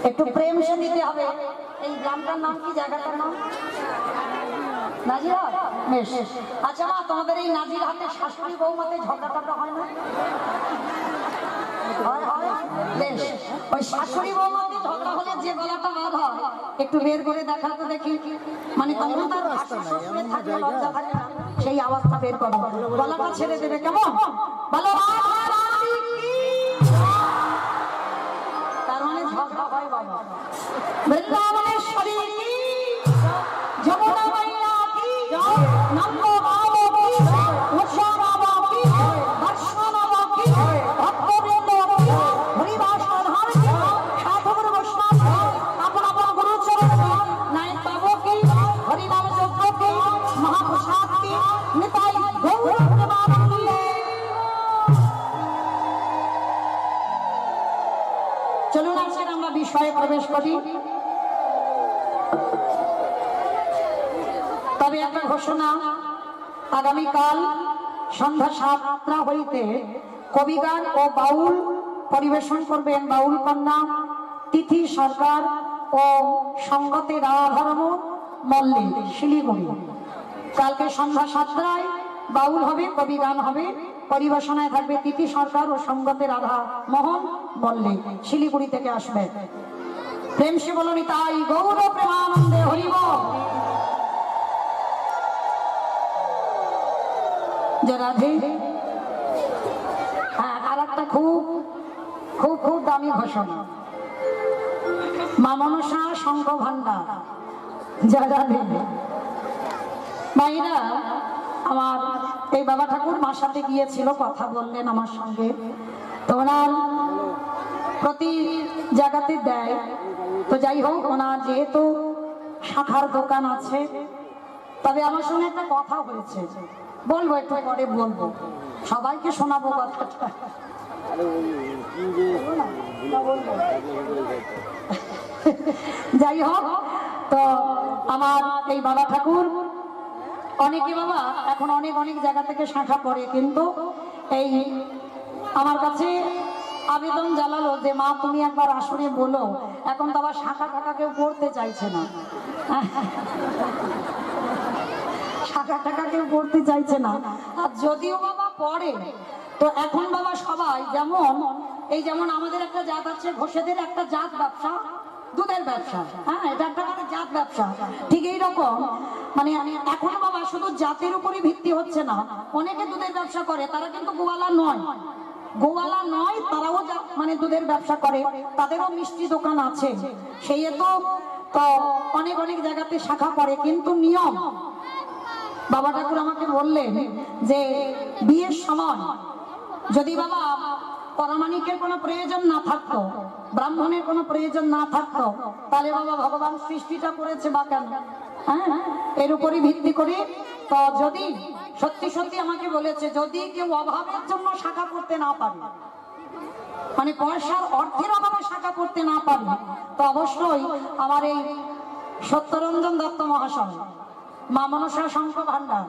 একটু প্রেম সে দিতে হবে। এই গ্রামটার নাম কি, জায়গাটার নাম? নাজিরহাট। বেশ, আচ্ছা মা, তোমাদের এই নাজিরহাটে শাশুড়ি বৌমাতে ঝগড়া টগড়া হয় না? হয়, হয়। বেশ, ওই শাশুড়ি বৌমাতে ঝগড়া হলে যে গলাটা বার হয় একটু বের করে দেখাতে দেখি, মানে তখন তার শ্বশুরে থাকলে লজ্জা থাকে না, সেই আওয়াজটা বের করো, গলাটা ছেড়ে দেবে, কেমন? বলো ঝগড়া হয় বাবা। বৃন্দাবনেশ্বরী কি, যমুনা মাইয়া কি, নন্দ বাবা কি, উষা বাবা কি, দর্শন বাবা কি, ভক্তবৃন্দ কি, হরিদাস প্রধান কি, সাধুগুরু বৈষ্ণব কি, আপন আপন গুরুচরণ কি, নায়ক বাবু কি, হরিনাম যজ্ঞ কি, মহাপ্রসাদ কি, নিতাই গৌর প্রেমানন্দে। চলুন আজকে আমরা বিষয়ে প্রবেশ করি। তবে একটা ঘোষণা, আগামীকাল সন্ধ্যা 7টা হইতে কবিগান ও বাউল পরিবেশন করবেন বাউল কন্যা তিথি সরকার ও সঙ্গতে রাধারমণ মল্লিক, শিলিগুড়ি। কালকে সন্ধ্যা 7টায় বাউল হবে, কবিগান হবে, পরিবেশনায় থাকবে তিথি সরকার ও সঙ্গতে রাধা মোহন মল্লিক, শিলিগুড়ি থেকে আসবে। প্রেম সে বলনি তাই গৌর প্রেমানন্দে হরিব রাধে। হ্যাঁ, আর একটা খুব খুব খুব দামি ঘোষণা, মা মনসা শঙ্খ ভান্ডার যারা দেবে মায়েরা, আমার এই বাবা ঠাকুর মার সাথে গিয়েছিল, কথা বললেন আমার সঙ্গে, তো ওনার প্রতি জায়গাতে দেয়। তো যাই হোক, ওনার যেহেতু শাখার দোকান আছে, তবে আমার সঙ্গে একটা কথা হয়েছে, বলবো একটু পরে বলবো, সবাইকে শোনাবো কথাটা। যাই হোক, তো আমার এই বাবা ঠাকুর অনেকে বাবা এখন অনেক অনেক জায়গা থেকে শাখা পড়ে, কিন্তু এই আমার কাছে আবেদন জানালো যে মা তুমি একবার আসরে বলো, এখন তো আবার শাখা টাকা কেউ পড়তে চাইছে না, শাখা টাকা কেউ পড়তে চাইছে না। আর যদিও বাবা পড়ে, তো এখন বাবা সবাই যেমন এই যেমন আমাদের একটা জাত আছে, ঘোষেদের একটা জাত ব্যবসা, দুধের ব্যবসা, হ্যাঁ এটা একটা মানে জাত ব্যবসা, ঠিক এইরকম মানে এখন বাবা শুধু জাতের উপরই ভিত্তি হচ্ছে না, অনেকে দুধের ব্যবসা করে, তারা কিন্তু গোয়ালা নয়, গোয়ালা নয়, তারাও মানে দুধের ব্যবসা করে, তাদেরও মিষ্টি দোকান আছে, সেই তো অনেক অনেক জায়গাতে শাখা পড়ে, কিন্তু নিয়ম বাবা ঠাকুর আমাকে বললেন যে বিয়ের সময় যদি বাবা পরামানিকের কোনো প্রয়োজন না থাকতো, ব্রাহ্মণের কোনো প্রয়োজন না থাকতো, তাহলে বাবা ভগবান সৃষ্টিটা করেছে বা কেন? হ্যাঁ, এর উপরই ভিত্তি করে। তো যদি সত্যি সত্যি আমাকে বলেছে যদি কেউ অভাবের জন্য শাখা করতে না পারে, মানে পয়সার অর্থের অভাবে শাখা করতে না পারে, তো অবশ্যই আমার এই সত্যরঞ্জন দত্ত মহাশয়, মা মনসা শঙ্খ ভান্ডার,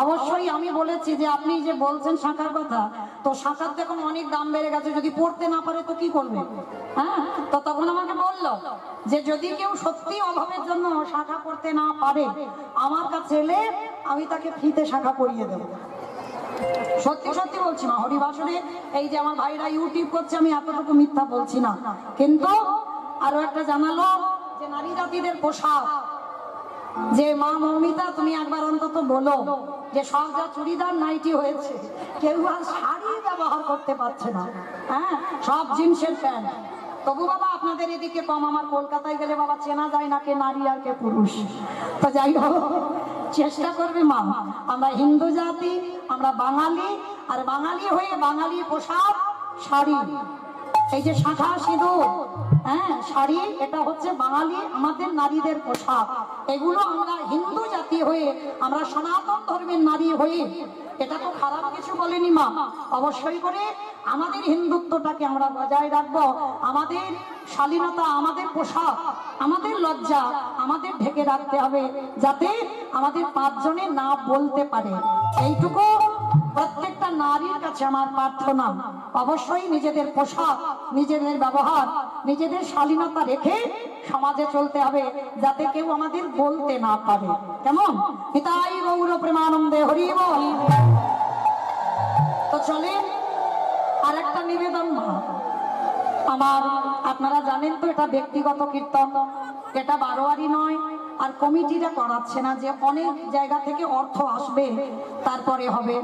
অবশ্যই আমি বলেছি যে আপনি যে বলছেন শাখার কথা, তো শাখার দেখুন অনেক দাম বেড়ে গেছে, যদি পড়তে না পারে তো কি করবে? হ্যাঁ, তো তখন আমাকে বললো যে যদি কেউ সত্যি অভাবের জন্য শাখা করতে না পারে, আমার কাছে এলে আমি তাকে ফ্রিতে শাখা করিয়ে দেবো। সত্যি সত্যি বলছি মা, হরিবাসরে এই যে আমার ভাইরা ইউটিউব করছে, আমি এতটুকু মিথ্যা বলছি না। কিন্তু আরো একটা জানালো যে নারী জাতিদের পোশাক, যে মা মৌমিতা তুমি একবার অন্তত বলো যে সব যা চুড়িদার নাইটি হয়েছে, কেউ আর শাড়ি ব্যবহার করতে পারছে না, হ্যাঁ সব জিন্সের প্যান্ট। তবু বাবা আপনাদের এদিকে কম, আমার কলকাতায় গেলে বাবা চেনা যায় না কে নারী আর কে পুরুষ। তো যাই হোক, চেষ্টা করবে মা, আমরা হিন্দু জাতি, আমরা বাঙালি, আর বাঙালি হয়ে বাঙালি পোশাক শাড়ি, এই যে শাখা সিঁদুর, হ্যাঁ শাড়ি, এটা হচ্ছে বাঙালি আমাদের নারীদের পোশাক। এগুলো আমরা হিন্দু জাতি হয়ে, আমরা সনাতন ধর্মের নারী হয়ে, এটা তো খারাপ কিছু বলেনি মা, অবশ্যই করে আমাদের হিন্দুত্বটাকে আমরা বজায় রাখবো, আমাদের শালীনতা, আমাদের পোশাক, আমাদের লজ্জা আমাদের ঢেকে রাখতে হবে, যাতে আমাদের পাঁচজনে না বলতে পারে। এইটুকু প্রত্যেকটা নারীর কাছে আমার প্রার্থনা। অবশ্যই নিজেদের পোশাক, নিজেদের ব্যবহার, নিজেদের শালীনতা রেখে সমাজে চলতে হবে, যাতে কেউ আমাদের বলতে না পারে। কেমন? পিতাই গৌর প্রেমানন্দে হরি বল। তো চলেন আর একটা নিবেদন আমার, আপনারা জানেন তো এটা ব্যক্তিগত কীর্তন, এটা বারোয়ারি নয়, আর কমিটিরা করাচ্ছে না যে অনেক জায়গা থেকে অর্থ আসবে তারপরে হবে।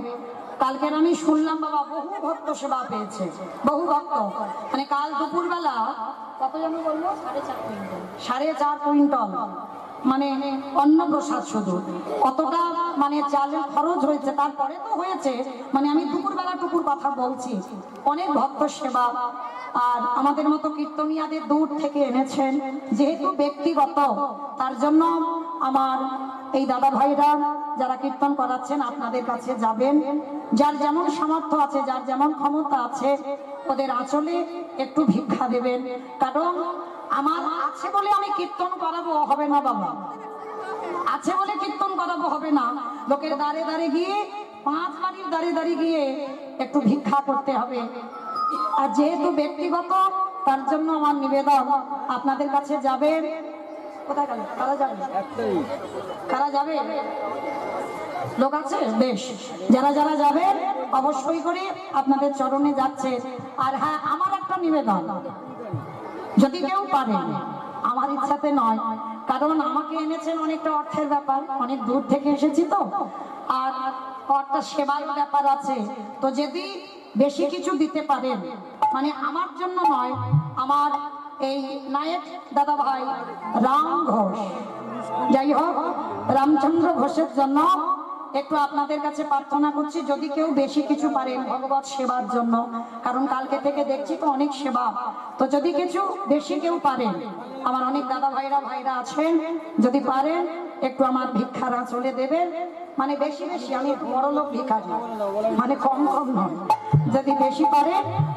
কালকের আমি শুনলাম বাবা বহু ভক্ত সেবা পেয়েছে, বহু ভক্ত, মানে কাল দুপুরবেলা কত যেন বললো 4.5 কুইন্টাল মানে অন্ন প্রসাদ, শুধু অতটা মানে চালের খরচ হয়েছে, তারপরে তো হয়েছে, মানে আমি দুপুরবেলা টুকুর কথা বলছি। অনেক ভক্ত সেবা, আর আমাদের মতো কীর্তনিয়াদের দূর থেকে এনেছেন, যেহেতু ব্যক্তিগত, তার জন্য আমার এই দাদা ভাইরা যারা কীর্তন করাচ্ছেন আপনাদের কাছে যাবেন, যার যেমন সামর্থ্য আছে, যার যেমন ক্ষমতা আছে, ওদের আঁচলে একটু ভিক্ষা দেবেন। কারণ আমার আছে বলে আমি কীর্তন করাবো হবে না বাবা, আছে বলে কীর্তন করাবো হবে না, লোকের দাঁড়ে দাঁড়ে গিয়ে, 5 বাড়ির দাঁড়ে দাঁড়িয়ে গিয়ে একটু ভিক্ষা করতে হবে। আর যেহেতু ব্যক্তিগত, তার জন্য আমার নিবেদন আপনাদের কাছে যাবেন। কোথায় গেল? কারা যাবে? কারা যাবে? লোক আছে বেশ, যারা যারা যাবেন অবশ্যই করে আপনাদের চরণে যাচ্ছে। আর হ্যাঁ, আমার একটা নিবেদন, যদি কেউ পারে, আমার ইচ্ছাতে নয়, কারণ আমাকে এনেছেন অনেকটা অর্থের ব্যাপার, অনেক দূর থেকে এসেছি তো, আর একটা সেবার ব্যাপার আছে, তো যদি বেশি কিছু দিতে পারেন, মানে আমার জন্য নয়, আমার এই নায়ক দাদা ভাই রাম ঘোষ, যাই হোক রামচন্দ্র ঘোষের জন্য একটু আপনাদের কাছে প্রার্থনা করছি, যদি কেউ বেশি কিছু পারেন ভগবত সেবার জন্য, কারণ কালকে থেকে দেখছি তো অনেক সেবা, তো যদি কিছু বেশি কেউ পারেন, আমার অনেক দাদা ভাইরা আছেন, যদি পারেন একটু আমার ভিক্ষার আঁচলে দেবেন, মানে বেশি বেশি, আমি বড় লোক ভিখারি, মানে কম কম নয়। যদি বেশি পারে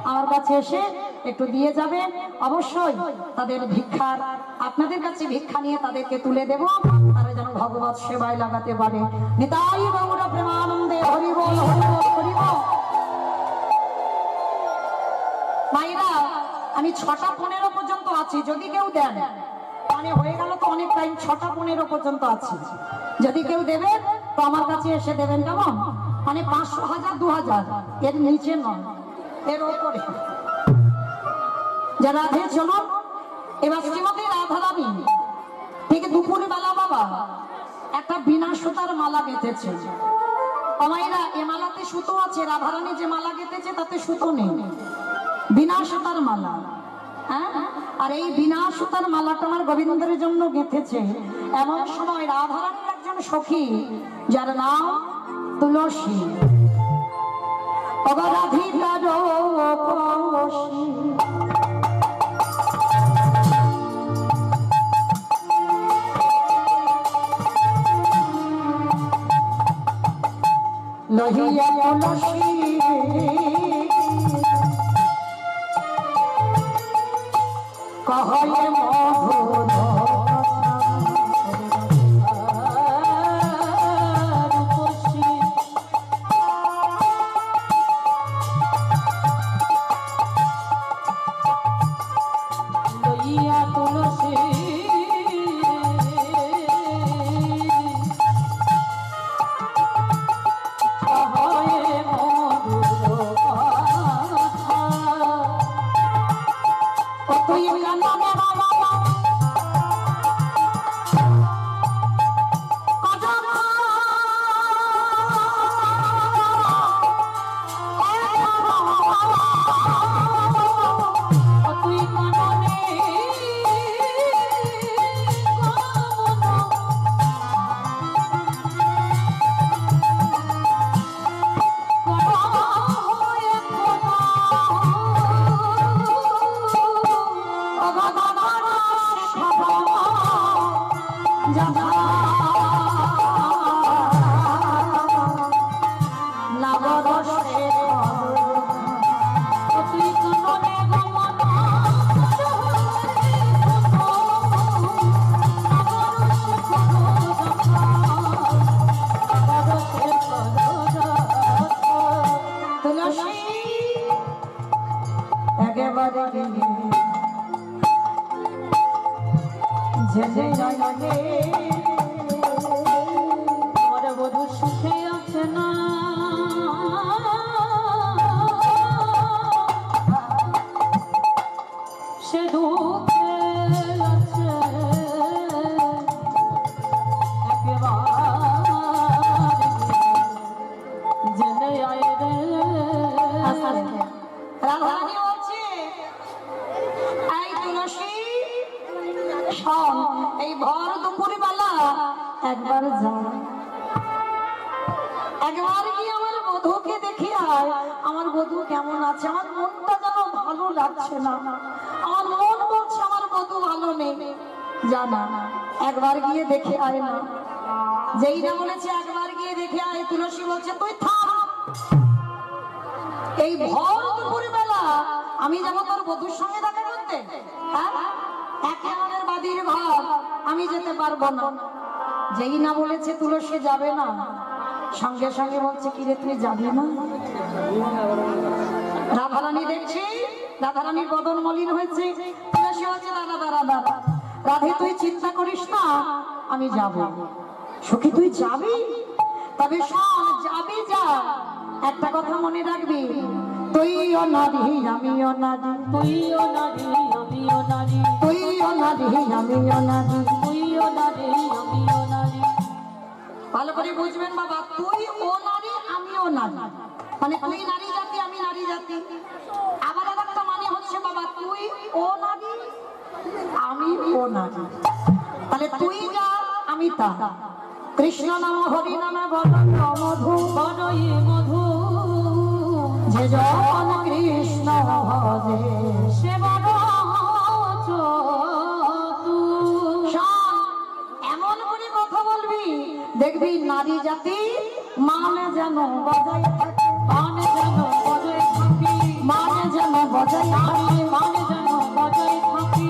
আমার কাছে এসে একটু দিয়ে যাবেন, অবশ্যই তাদের ভিক্ষার, আপনাদের কাছে ভিক্ষা নিয়ে তাদেরকে তুলে দেব, তারা যেন ভগবত সেবায় লাগাতে পারে। নিতাই গৌর প্রেমানন্দে হরি বল হরি বল হরি বল। মায়েরা, আমি 6টা 15 পর্যন্ত আছি, যদি কেউ দেন, মানে হয়ে গেল তো অনেক টাইম, 6টা 15 পর্যন্ত আছি, যদি কেউ দেবেন তো আমার কাছে এসে দেবেন, কেমন? মানে 500, 1000, 2000, এর নিচে নয়, এর ওপরে। যারা রাধে চলুন, এবার শ্রীমতী রাধারানী ঠিক দুপুরবেলা বাবা একটা বিনা সুতার মালা গেঁথেছে। আমাইরা এ মালাতে সুতো আছে, রাধারানী যে মালা গেঁথেছে তাতে সুতো নেই, বিনা সুতার মালা। হ্যাঁ, আর এই বিনা সুতার মালাটা আমার গোবিন্দের জন্য গেঁথেছে। এমন সময় রাধারানীর একজন সখী, যার নাম তুলসী, অবরাধিকার কোশী, লহিয়া তুলসী কহয়ে মধুর রূপসী, লইয়া তুলসী কহয়ে মধুর কথা, কতই কাননে বাবা বধূ সুখে আছে না, সে দুঃখে আছে একেবারে জেনে আয় রে। রাধারানী বলছে, এই তুলসী শোন, এই ভর দুপুরবেলা একবার যা, একবার গিয়ে আমার বধূকে দেখি আয়, আমার বধূ কেমন আছে, আমার মনটা যেন ভালো লাগছে না, আমার মন বলছে আমার বধূ ভালো নেই, জানা একবার গিয়ে দেখে আয় না। যেই না বলেছে একবার গিয়ে দেখে আয়, তুলসী বলছে তুই থাম, এই ভর দুপুরবেলা আমি যাবো তোর বধূর সঙ্গে দেখা করতে? হ্যাঁ, একেবারে বাদির ঘর, আমি যেতে পারবো না। যেই না বলেছে তুলসী যাবে না, সঙ্গে সঙ্গে বলছে কি রে তুই যাবি না? রাধারানী দেখছি, রাধারানীর বদন মলিন হয়েছে। তুলসী বলছে দাদা দাদা দাদা, রাধে তুই চিন্তা করিস না, আমি যাব। সখী তুই যাবি? তবে শোন, যাবি যা, একটা কথা মনে রাখবি, তুইও নারী আমিও নারী, তুইও নারী আমিও নারী, তুইও নারী আমিও নারী, তুইও নারী আমিও নারী। ভালো করে বুঝবেন বাবা, তুই ও নারী আমিও নারী, মানে তুই নারী জাতি আমি নারী জাতি। আবার একটা মানে হচ্ছে বাবা, তুই ও নারী আমি ও নারী, তাহলে তুই যা আমি তা। কৃষ্ণ নাম হরি নাম বদন মধু, বদই মধু, যে জন কৃষ্ণ ভজে সে বড় চতুর। এমন করে কথা বলবি, দেখবি নারী জাতি মানে যেন বজায় থাকে, মানে যেন বজায় থাকি, মানে যেন বজায় থাকে। মানে যেন বজায় থাকি।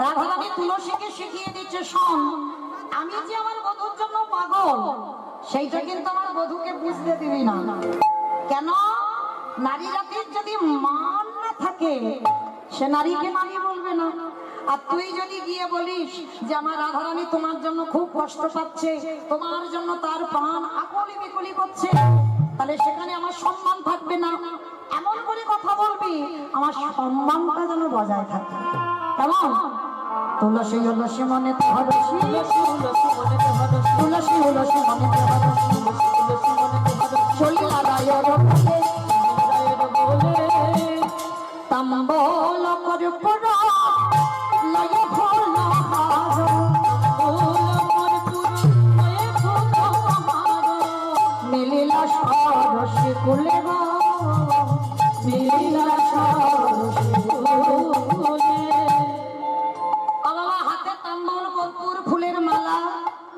রাধারানী তুলসীকে শিখিয়ে দিচ্ছে, শোন, আমি যে আমার বধূর জন্য পাগল, সেইটা কিন্তু আমার বধূকে বুঝতে দিবি না। কেন? নারী জাতির যদি মান না থাকে, সে নারীকে নারী বলবে না। আর তুই যদি গিয়ে বলিস যে আমার রাধারানী তোমার জন্য খুব কষ্ট পাচ্ছে, তোমার জন্য তার প্রাণ আকলি বিকলি করছে, তাহলে সেখানে আমার সম্মান থাকবে না। এমন করে কথা বলবি আমার সম্মানটা যেন বজায় থাকে। কেমন? তুলসী তুলসী মনে হরসি, তুলসী তুলসী মনেতে হরসি, তুলসী তুলসী মনে হরসি, তুলসী তুলসী মনেতে হরসি। চলিয়া গায়ের বলে হৃদয়ের বলে তাম্বল কর্পূর লয় ফুল হার, ফুল কর্পূর লয়ে ফুল হার, মিলিলা সরসী কুলে গো, মিলিলা সরসী ফুলে। বাবা হাতে তাম্বল কর্পূর ফুলের মালা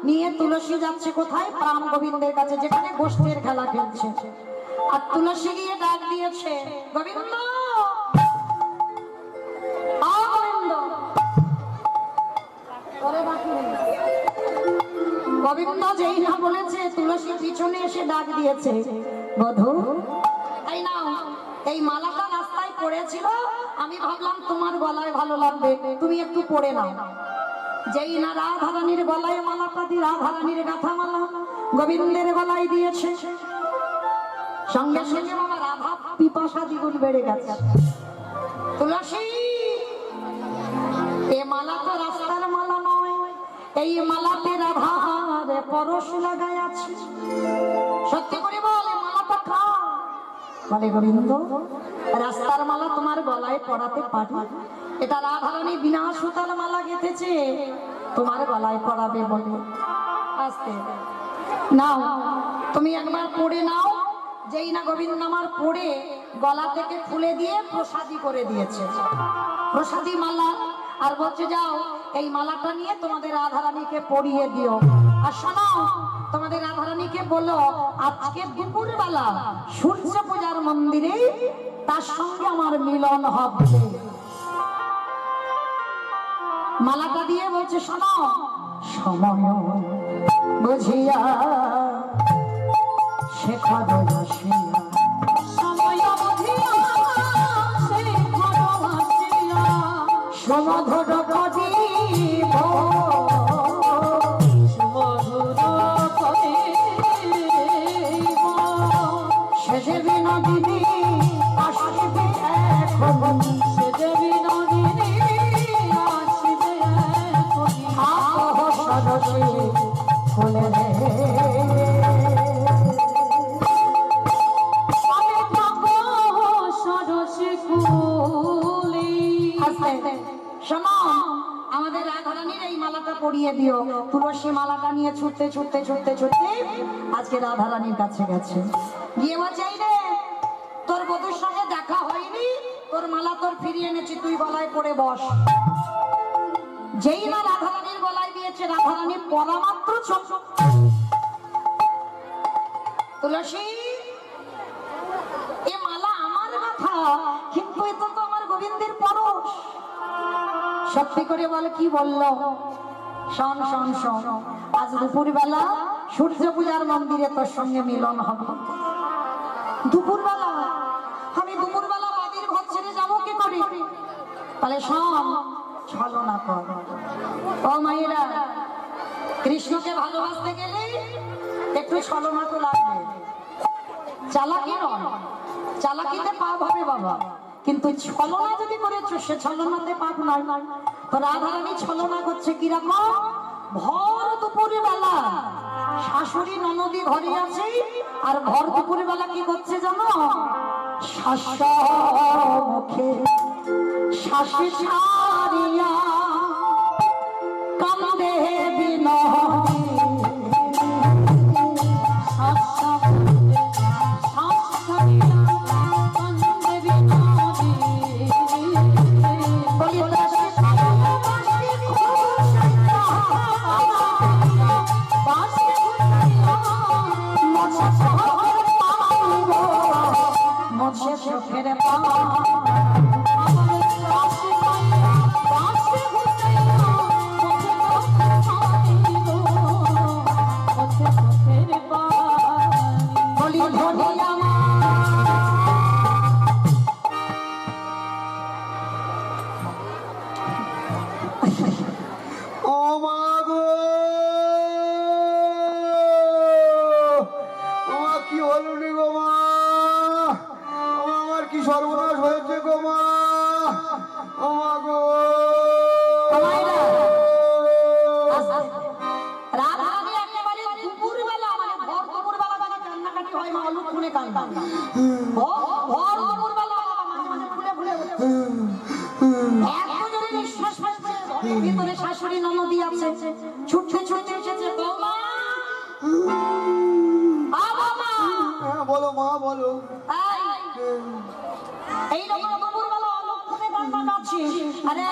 নিয়ে তুলসী যাচ্ছে কোথায়? প্রাণ গোবিন্দের কাছে, যেখানে গোষ্ঠীর খেলা খেলছে। আর তুলসী গিয়ে ডাক দিয়েছে, গোবিন্দ, আ গোবিন্দ। গোবিন্দ যেই না বলেছে, তুলসী পিছনে এসে ডাক দিয়েছে, বধূ এই নাও, এই মালাটা রাস্তায় পড়েছিল, আমি ভাবলাম তোমার গলায় ভালো লাগবে, তুমি একটু পরে নাও। যেই না রাধারানীর গলায় মালাটা দিয়ে, রাধারানীর গাথা মালা গোবিন্দের গলায় দিয়েছে, সঙ্গে সঙ্গে বাবা রাধা পিপাসা দ্বিগুণ বেড়ে গেছে। তুলসী, এ মালা তো রাস্তার মালা নয়, এই মালাতে রাধার পরশ লাগায় আছে। সত্যি করে বল, এ মালাটা কার? বলে গোবিন্দ, রাস্তার মালা তোমার গলায় পরাতে পারি, এটা রাধারানী বিনা সুতার মালা গেঁথেছে, তোমার গলায় পরাবে বলে। আস্তে নাও, তুমি একবার পড়ে নাও। যেই না গোবিন্দ আমার পড়ে গলা থেকে খুলে দিয়ে প্রসাদী করে দিয়েছে, প্রসাদী মালা। আর বলছে যাও, এই মালাটা নিয়ে তোমাদের রাধারানীকে পরিয়ে দিও। আর শোনো, তোমাদের রাধারানীকে বলো আজকে দুপুর বেলা সূর্য পূজার মন্দিরে তার সঙ্গে আমার মিলন হবে। মালাটা দিয়ে বলছে, শোনো, সময় বুঝিয়া শেখা আসিয়া, সময় বুঝিয়া শেখর আসিয়া, সমধর করিব সুমধুর করিব। শেষে বিনোদিনী আসিবে এখন, সে যে বিনোদিনী আসিবে এখনি। আহ সরসী ফুলে রে। আমি থাকো সরসী কুলি। শোনো, আমাদের রাধারানীর এই মালাটা পরিয়ে দিও। তুলসী মালাটা নিয়ে ছুটতে ছুটতে ছুটতে ছুটতে আজকে রাধারানীর কাছে গেছে, গিয়ে বলছে, এই রে, তোর বধূর সঙ্গে দেখা হয়নি, তোর মালা তোর ফিরিয়ে এনেছি, তুই গলায় পড়ে বস। যেই না রাধারানীর গলায় দিয়েছে, রাধারানী পরা মাত্র চোখ, তুলসী, এ মালা আমার কথা, কিন্তু এ তো আমার গোবিন্দের পরশ। সত্যি করে বলে, কি বললো? শোন শোন শোন, আজ দুপুর বেলা সূর্য পূজার মন্দিরে তোর সঙ্গে মিলন হবে। দুপুর বেলা? আমি দুপুর বেলা বাড়ির ঘর ছেড়ে যাবো কি করে? তাহলে শোন, ছলনা কর। ও মায়েরা, কৃষ্ণকে ভালোবাসতে গেলে একটু ছলনা তো লাগবে। চালাকি নয়, চালাকিতে পাপ হবে বাবা, কিন্তু ছলনা যদি করেছো, সে ছলনাতে পাপ নয়। তো রাধারানী ছলনা করছে কিরকম? ভর দুপুরে বেলা শাশুড়ি ননদি ঘরে আছে, আর ভর দুপুরে বেলা কি করছে জানো? শ্বাস মুখে শ্বাসে ছাড়িয়া কান্দে বিনোদিনী, ও মা গো, আমার কি হলো রে গো মা, আমার কি সর্বনাশ হয়েছে গো মা, ও মা গো। রাধারানী একেবারে দুপুরবেলা মানে ভর দুপুরবেলা মানে কান্নাকাটি হয় মা অলক্ষণে কান্না ভর দুপুরবেলা মাঝে মাঝে ফুলে ফুলে ওঠে। এত জোরে নিঃশ্বাস ফেলছে, ঘরের ভিতরে শাশুড়ি ননদি আছে, ছুটতে ছুটতে এসেছে, বৌমা বৌমা, হ্যাঁ বলো মা বলো। এই রকম দুপুরবেলা অলক্ষণে কান্না কাচ্ছিস? আরে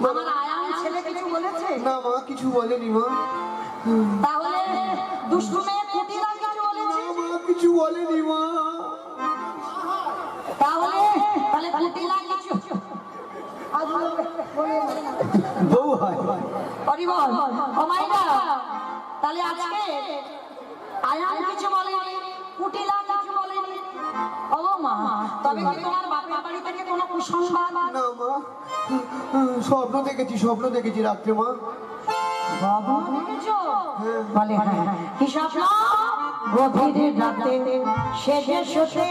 আমার আয়ান ছেলে কিছু বলেছে? না মা কিছু বলেনি মা। তাহলে দুষ্টু মেয়ে কুটিরা কিছু বলেছে? মা কিছু বলেনি মা। তাহলে তাহলে কুটিরা কিছু বউ হয় পরিবার কমাইরা, তাহলে আজকে আয়ান কিছু বলেনি, কুটিলা কিছু বলেনি। ও মা, তবে কি তোমার বাপের বাড়ি থেকে কোনো কুসংবাদ? না মা, স্বপ্ন দেখেছি রাত্রে মা। বাবা দেখেছো? বলে হ্যাঁ। কি স্বপ্ন? গভীর রাতে সেজে শুতে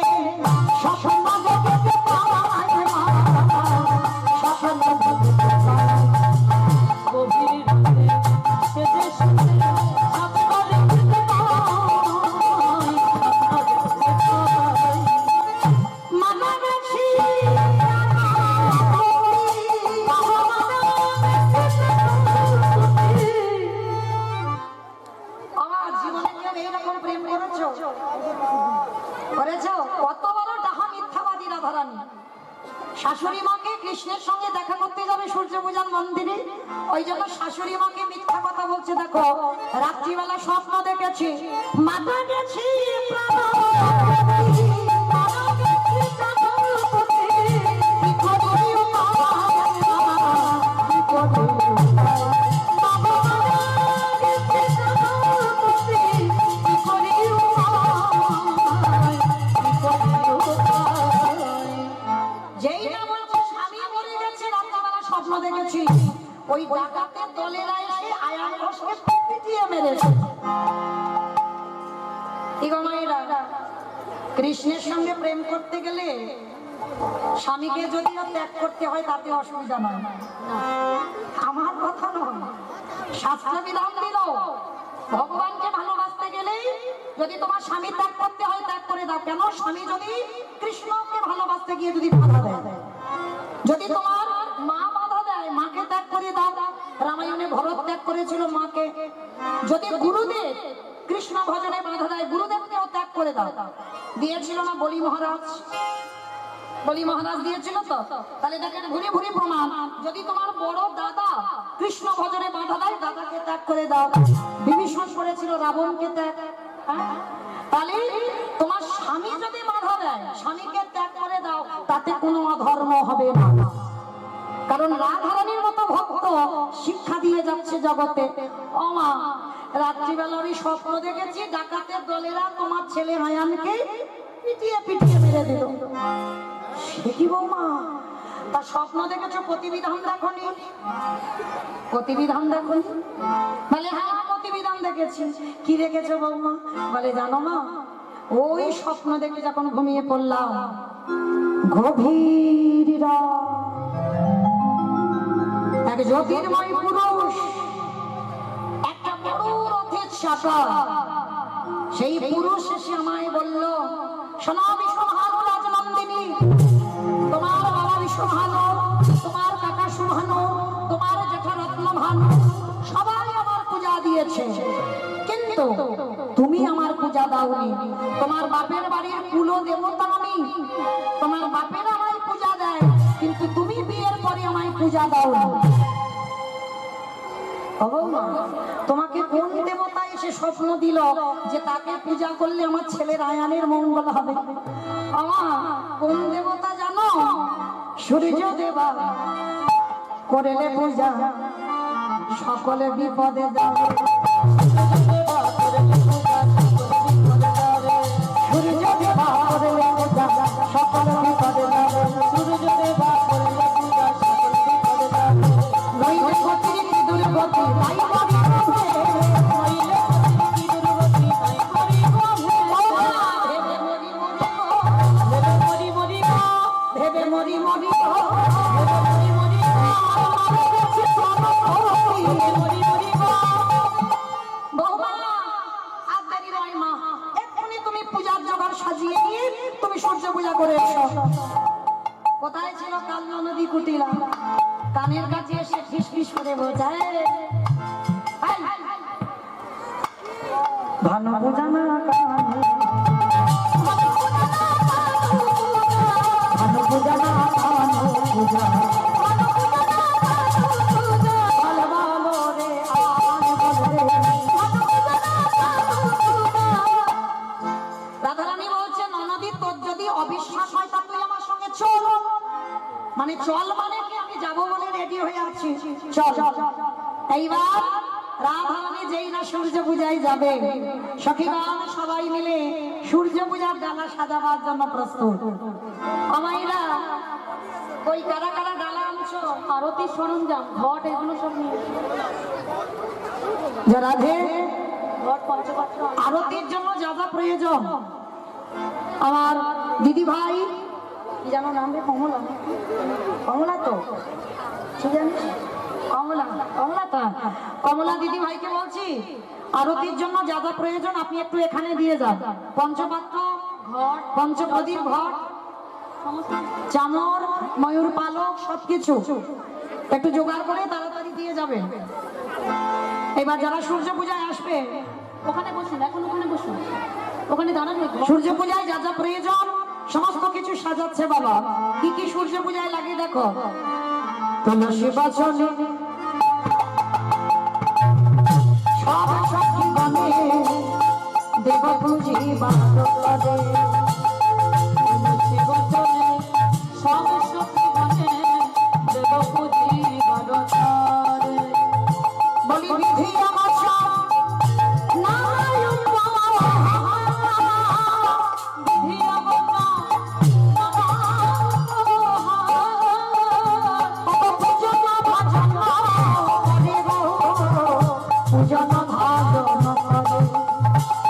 স্বপ্ন দেখেছে পাওয়ায় মা, স্বপ্ন দেখেছে পাওয়ায়। গভীর রাতে সেজে শুতে স্বপ্ন দেখতে পাই, স্বপ্ন দেখতে পাই। মানা গেছি আমার জীবনে কেউ এইরকম প্রেম করেছো? করেছো? কত বড় ডাহা মিথ্যাবাদী রাধারানী। শাশুড়ি মাকে কৃষ্ণের সঙ্গে দেখা করতে যাবে সূর্য পূজার মন্দিরে, ওই জন্য শাশুড়ি মাকে মিথ্যা কথা বলছে। দেখো রাত্রিবেলা স্বপ্ন দেখেছি, মাথা গেছি যেই না বলছে স্বামী মরে গেছে, রাত্রিবেলা স্বপ্ন দেখেছি, ওই ডাকাতের দলেরা এসে আয়ান ঘোষকে পিটিয়ে মেরেছে। কি গো মায়েরা, কৃষ্ণের সঙ্গে প্রেম করতে গেলে স্বামীকে যদিও ত্যাগ করতে হয় তাতে অসুবিধা নয়, আমার কথা নয়, শাস্ত্র বিধান দিল ভগবানকে ভালোবাসতে গেলেই যদি তোমার স্বামী ত্যাগ করতে হয় ত্যাগ করে দাও। কেন? স্বামী যদি কৃষ্ণকে ভালোবাসতে গিয়ে যদি বাধা দেয়, যদি তোমার মা বাধা দেয়, মাকে ত্যাগ করে দাও। রামায়ণে ভরত ত্যাগ করেছিল মাকে। যদি গুরুদেব কৃষ্ণ ভজনে বাধা দেয়, গুরুদেবকেও ত্যাগ করে দাও। দিয়েছিল না বলি মহারাজ? বলি মহারাজ দিয়েছিল তো। তাহলে দেখেন ভুরি ভুরি প্রমাণ, যদি তোমার বড় দাদা কৃষ্ণ ভজনে বাধা দেয়, দাদাকে ত্যাগ করে দাও। বিভীষণ করেছিল রাবণকে ত্যাগ। তাহলে তোমার স্বামী যদি বাধা দেয়, স্বামীকে ত্যাগ করে দাও, তাতে কোনো অধর্ম হবে না। কারণ রাধারানীর মতো ভক্ত শিক্ষা দিয়ে যাচ্ছে জগতে। ও মা, রাত্রিবেলার স্বপ্ন দেখেছি ডাকাতের দলেরা তোমার ছেলে আয়ানকে পিটিয়ে পিটিয়ে মেরে দিল। সে কি বৌমা, তা স্বপ্ন দেখেছো, প্রতিবিধান দেখনি? প্রতিবিধান দেখনি? বলে হ্যাঁ প্রতিবিধান দেখেছি। কি দেখেছো বৌমা? বলে জানো মা, ওই স্বপ্ন দেখে যখন ঘুমিয়ে পড়লাম, গভীর রাত, এক জ্যোতির্ময় পুরুষ একটা বড় রথের চাকা, সেই পুরুষ এসে আমায় বলল, শোনো বিশ্বভানু রাজনন্দিনী, তোমার বাবা বিশ্বভানু, তোমার কাকা সুভানু, তোমার জেঠা রত্নভানু সবাই আমার পূজা দিয়েছে, কিন্তু তুমি আমার পূজা দাওনি। তোমার বাপের বাড়ির কুল দেবতা আমি, তোমার বাপের আমায় পূজা দেয়, কিন্তু তুমি বিয়ের পরে আমায় পূজা দাও। তোমাকে কোন দেবতা এসে স্বপ্ন দিল যে তাকে পূজা করলে আমার ছেলের আয়ানের মঙ্গল হবে? আমার কোন দেবতা জানো? সূর্য দেবা করলে পূজা সকলে বিপদে যাবে। সূর্য দেবা করলে পূজা সকলে বিপদে যাবে। সূর্য দেবা করলে পূজা সকলে বিপদে যাবে। দুর্গতি তাই করিব হইলে কি দুর্গতি নাই করিব ভেবে মরি মরি ভেবে মরি মরি গো ভেবে মরি মরি মরি মরি মরি মরি গো বৌমা আর দেরি নয় মা, এক্ষুনি তুমি পূজার জোগাড় সাজিয়ে নিয়ে তুমি সূর্য পূজা করে এসো। কোথায় ছিল কালনা নদী কুটিলা, কানের কাছে এসে ফিস ফিস করে বোঝায় ভালো বোঝা না কানে, ভালো বোঝা না কানে বোঝা ভালো ভালো রে আন বলে রাধারানী বলছে ননদী তোর যদি অবিশ্বাস হয় তা তুই আমার সঙ্গে চল, মানে চল মানে কি আমি যাবো বলে রেডি হয়ে আছি, চল। এইবার রাধারানী যেই না সূর্য পূজায় যাবে, সখীগণ সবাই মিলে সূর্য পূজার ডালা সাজাবার জন্য প্রস্তুত। আমাইরা ওই কারা কারা ডালা আনছো, আরতি সরঞ্জাম ঘট এগুলো সব নিয়ে রাধে ঘট পঞ্চপাত্র আরতির জন্য যা যা প্রয়োজন, আমার দিদি ভাই কি জানো নাম রে, কমলা, কমলা তো ঠিক জানিস, কমলা, কমলা তো, কমলা দিদি ভাইকে বলছি আরতির জন্য যা যা প্রয়োজন আপনি একটু এখানে দিয়ে যান, পঞ্চপাত্র ঘট পঞ্চপ্রদীপ ঘট সমস্ত চামর ময়ূর পালক সবকিছু একটু জোগাড় করে তাড়াতাড়ি দিয়ে যাবেন। এবার যারা সূর্য পূজায় আসবে ওখানে বসুন, এখন ওখানে বসুন, ওখানে দাঁড়ান। সূর্য পূজায় যা যা প্রয়োজন সমস্ত কিছু সাজাচ্ছে বাবা। কি কি সূর্য পূজায় লাগে দেখো, তুলসী বাচনে সব সখী গণে দেব পুঁজি বাদে সব শক্তি বনে দেব পুঁজি বড়তারে বলি বিধি আমার সব নারায়ণ বিধিয়া বন্যা পূজন ভাজন করে গো, পূজন ভাজন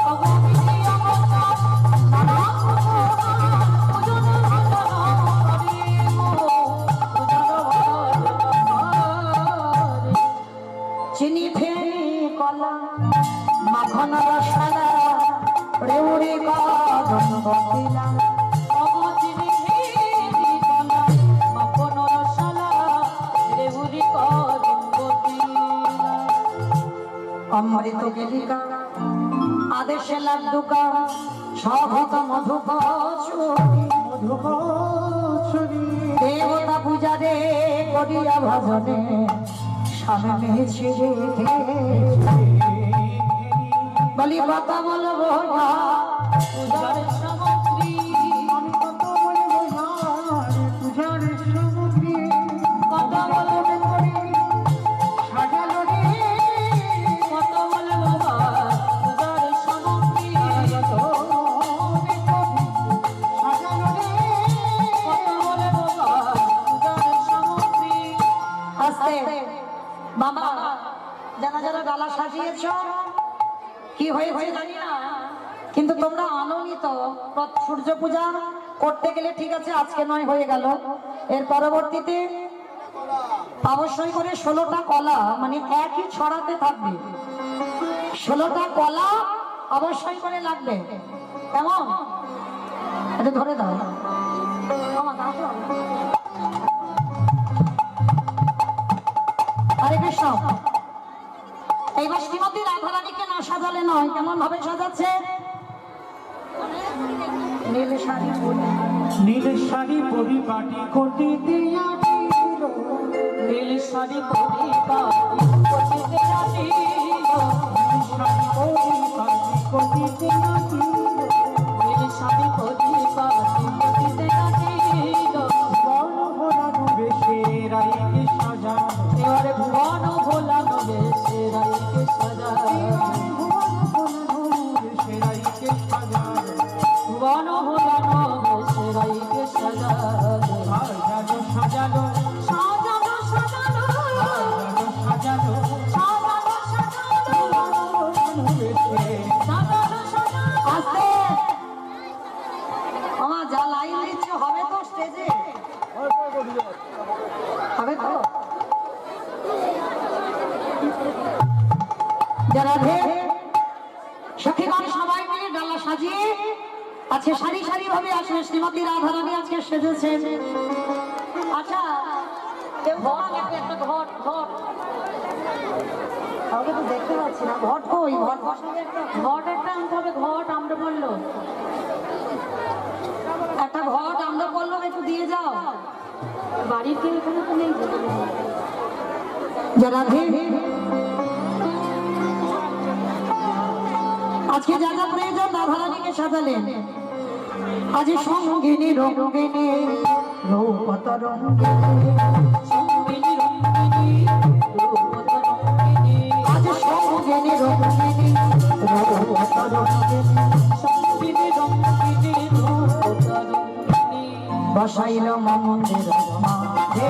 করে বিধিয়া বন্যা পূজন চিনি ফেরি কলা মাখন রসালা রেউড়ি কদম বকিলা অমৃত গেলিকা আদেশে লাড্ডুকা সভূত মধুকচুরি দেবতা পূজা রে করিয়া ভজনে সামনে ছিড়ে বলি কথা বলবো না পূজার সামগ্রী আমি কত বলবো না রে পূজার সামগ্রী, কত বলবে করে সাজালো রে কত বলবো পূজার সামগ্রী সাজালো রে কত বলবো পূজার সামগ্রী আস্তে বাবা, যারা যারা ডালা সাজিয়েছ কি হয়েছে জানি না, কিন্তু তোমরা আনন্দিত। সূর্য পূজা করতে গেলে ঠিক আছে আজকে নয় হয়ে গেল, এর পরবর্তীতে অবশ্যই করে 16টা কলা মানে একই ছড়াতে থাকবে, 16টা কলা অবশ্যই করে লাগবে, কেমন? এটা ধরে দাও আমার দাও। হরে কৃষ্ণ। এইবার শ্রীমতী রাধারানীকে না সাজালে নয়, কেমন ভাবে সাজাচ্ছে? নীল শাড়ি পরে নীল শাড়ি পরিপাটি কটিতে আটিল, নীল শাড়ি পরিপাটি কটিতে আটিল, শাড়ি পরিপাটি কটিতে আটিল, নীল শাড়ি পরিপাটি কটিতে আটিল, বর্ণ ভরানো বেশে রাইকে সাজানো, এবারে ভুবন ভোলানো বেশে রাইকে সাজানো, ভুবন ভোলানো বেশে রাইকে সাজানো, ভুবন ভোলানো বেশে রাইকে সাজানো, সাজানো সাজানো সাজানো সাজানো সাজানো সাজানো যারা সখীগণ সবাই মিলে ডালা সাজিয়ে আজকে সারি সারি ভাবে আসলে শ্রীমতী রাধারানী আজকে সেজেছেন। আচ্ছা ঘট লাগবে, একটা ঘট ঘট কাউকে তো দেখতে পাচ্ছি না, ঘট কই? ঘট বসাবে একটা, ঘট একটা আনতে হবে, ঘট আমরা বললো একটা ঘট আমরা বললো একটু দিয়ে যাও। বাড়ির কেউ এখানে তো নেই। যারা আজকে যা যা প্রয়োজন রাধারানীকে সাজালেন। আজ সঙ্গিনী রঙ্গিনী রূপত রঙ্গিনী, আজ সঙ্গিনী রঙ্গিনী রূপত রঙ্গিনী, বসাইল মন্দির মাঝে,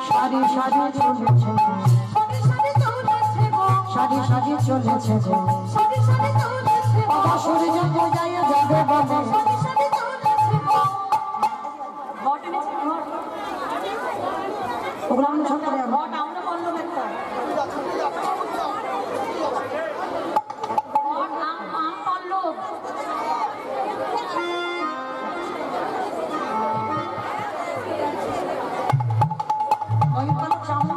সারি সারি চলেছে, সারি সারি চলেছে গো, সূর্য বোঝাইয়া যাবে বলে। ঘট এনেছি, ঘট ওগুলো আমি সব করে আনবো। ঘট আমরা বললো একটা ঘট আম বললো। ওই বলো চাউল।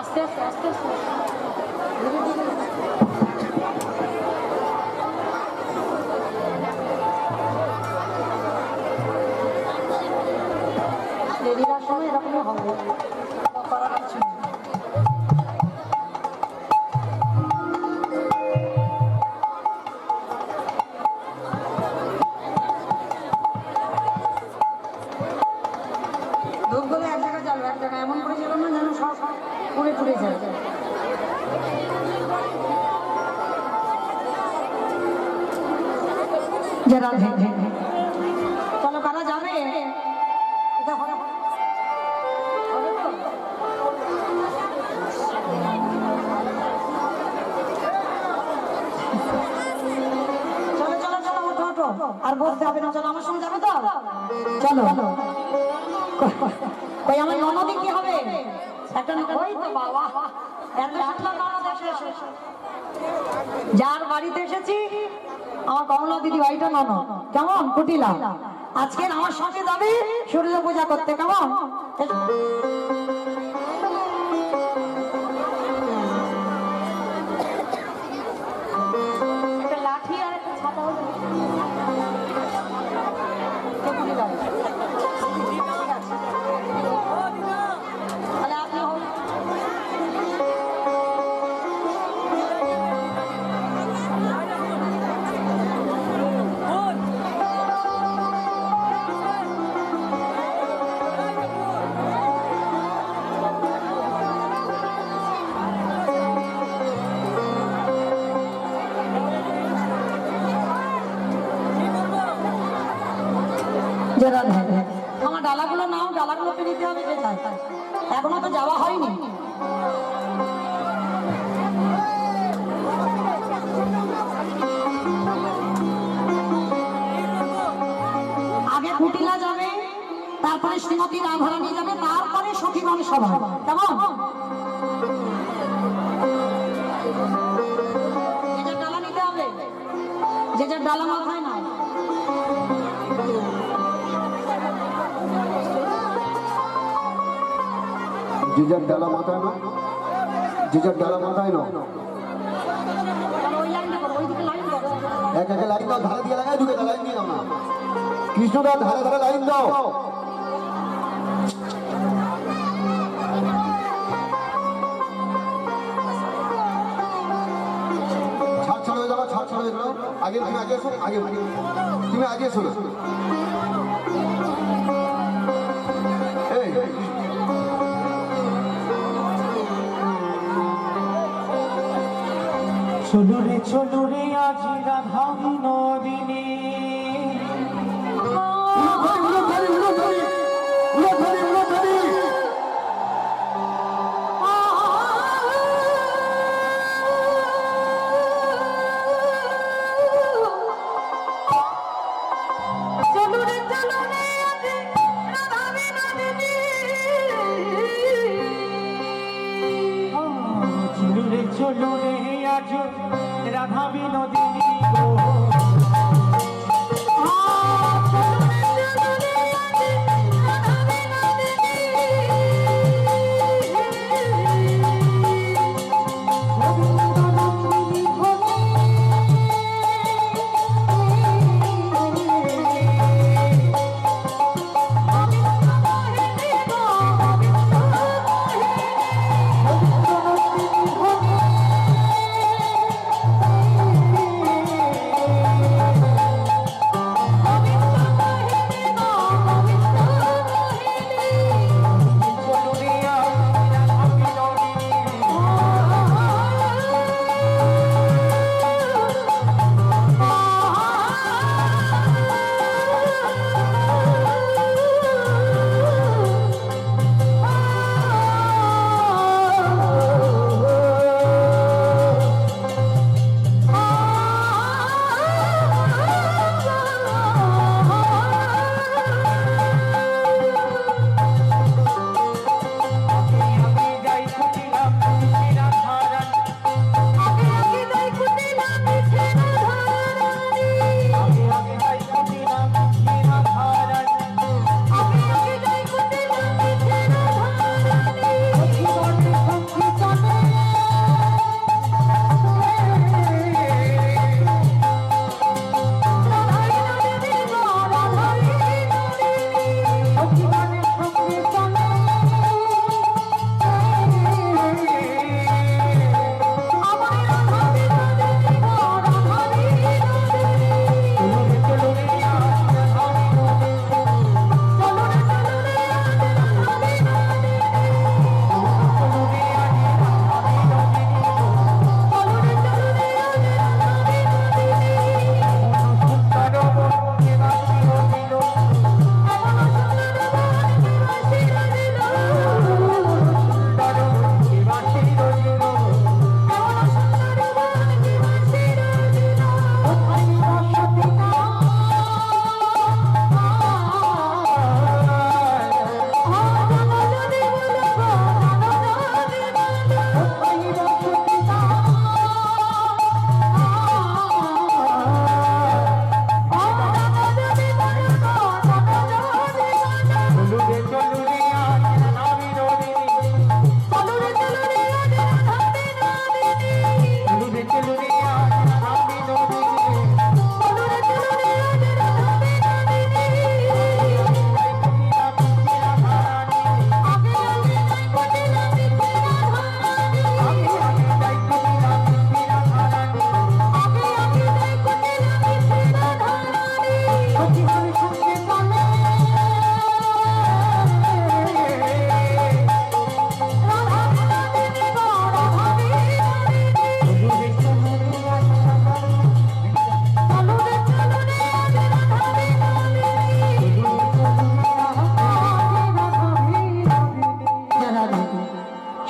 আস্তে আস্তে আস্তে আস্তে দেবীরার সময় এরকমই হবে, করার কিছু নেই। ধূপগুলো এক জায়গায় জ্বালবে, এক জায়গায় এমন করে জ্বালো না যেন সব পুড়ে পুড়ে যায়। যারা চলো কারা যাবে? এটা হবে তো? চলো চলো চলো, ওঠো ওঠো, আর বলতে হবে না, চলো আমার সঙ্গে যাবে তো? চলো কই আমার ননদি কি হবে? একটা ওই তো বাবা, এত সুন্দর ননদ এসেছে। যার বাড়িতে এসেছি আমার কমলা দিদি বাড়িটা ননদ, কেমন কুটিলা? আজকে আমার সঙ্গে যাবে সূর্য পূজা করতে, কেমন? একটা লাঠি আর একটা ছাতা হলো। তাহলে আপনি হোক। যারা আমার ডালাগুলো নাও, ডালাগুলোকে নিতে হবে যে যায়, এখনো তো যাওয়া হয়নি। আগে কুটিলা যাবে, তারপরে শ্রীমতী রাধারানী যাবে, তারপরে সখীগণ সভা, কেমন? যে যার ডালা নিতে হবে, যে যার ডালা মাথায় না। যে যার ডালা মাথায় না, যে যার ডালা মাথায় না, ওই লাইনটা করো, ওইদিকে লাইন করো। এক একে লাইন দাও, ধারে দিয়ে লাগাই, ঢুকে লাইন দিয়ে দাও না। কৃষ্ণদা ধারে ধারে লাইন দাও। ছাড় ছাড় হয়ে যাবো, ছাড় ছাড় হয়ে যাবো। আগে তুমি আগে এসো, আগে তুমি আগে এসো। এই, চলো রে আজ রাধা বিনোদিনী চলো রে আজ রাধা বিনোদিনী গো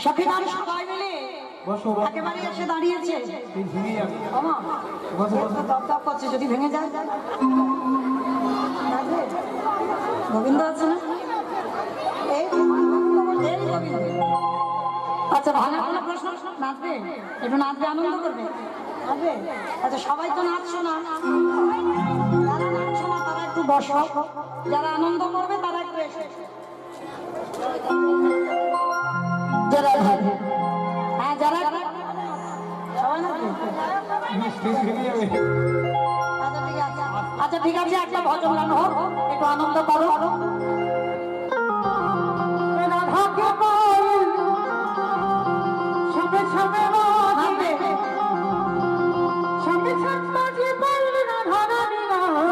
সখীদার সবাই মিলে একেবারে এসে দাঁড়িয়েছে। ওমা, একটু দপদপ করছে, যদি ভেঙে যায়। গোবিন্দ আছে না? এই গোবিন্দ। আচ্ছা, ভাঙা ভাঙা প্রশ্ন, নাচবে? একটু নাচবে, আনন্দ করবে? নাচবে? আচ্ছা, সবাই তো নাচছো না। যারা নাচছো না তারা একটু বসো, যারা আনন্দ করবে তারা একটু এসে। হ্যাঁ, যারা সবাই নাচবে? আচ্ছা ঠিক আছে, একটা ভজন গান হোক, একটু আনন্দ করো।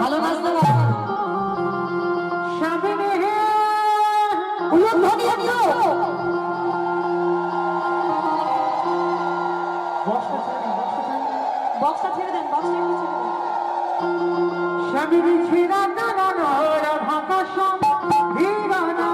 ভালো নাচতে স্বামীর ছিড়া টানা রাধা সম দিবানা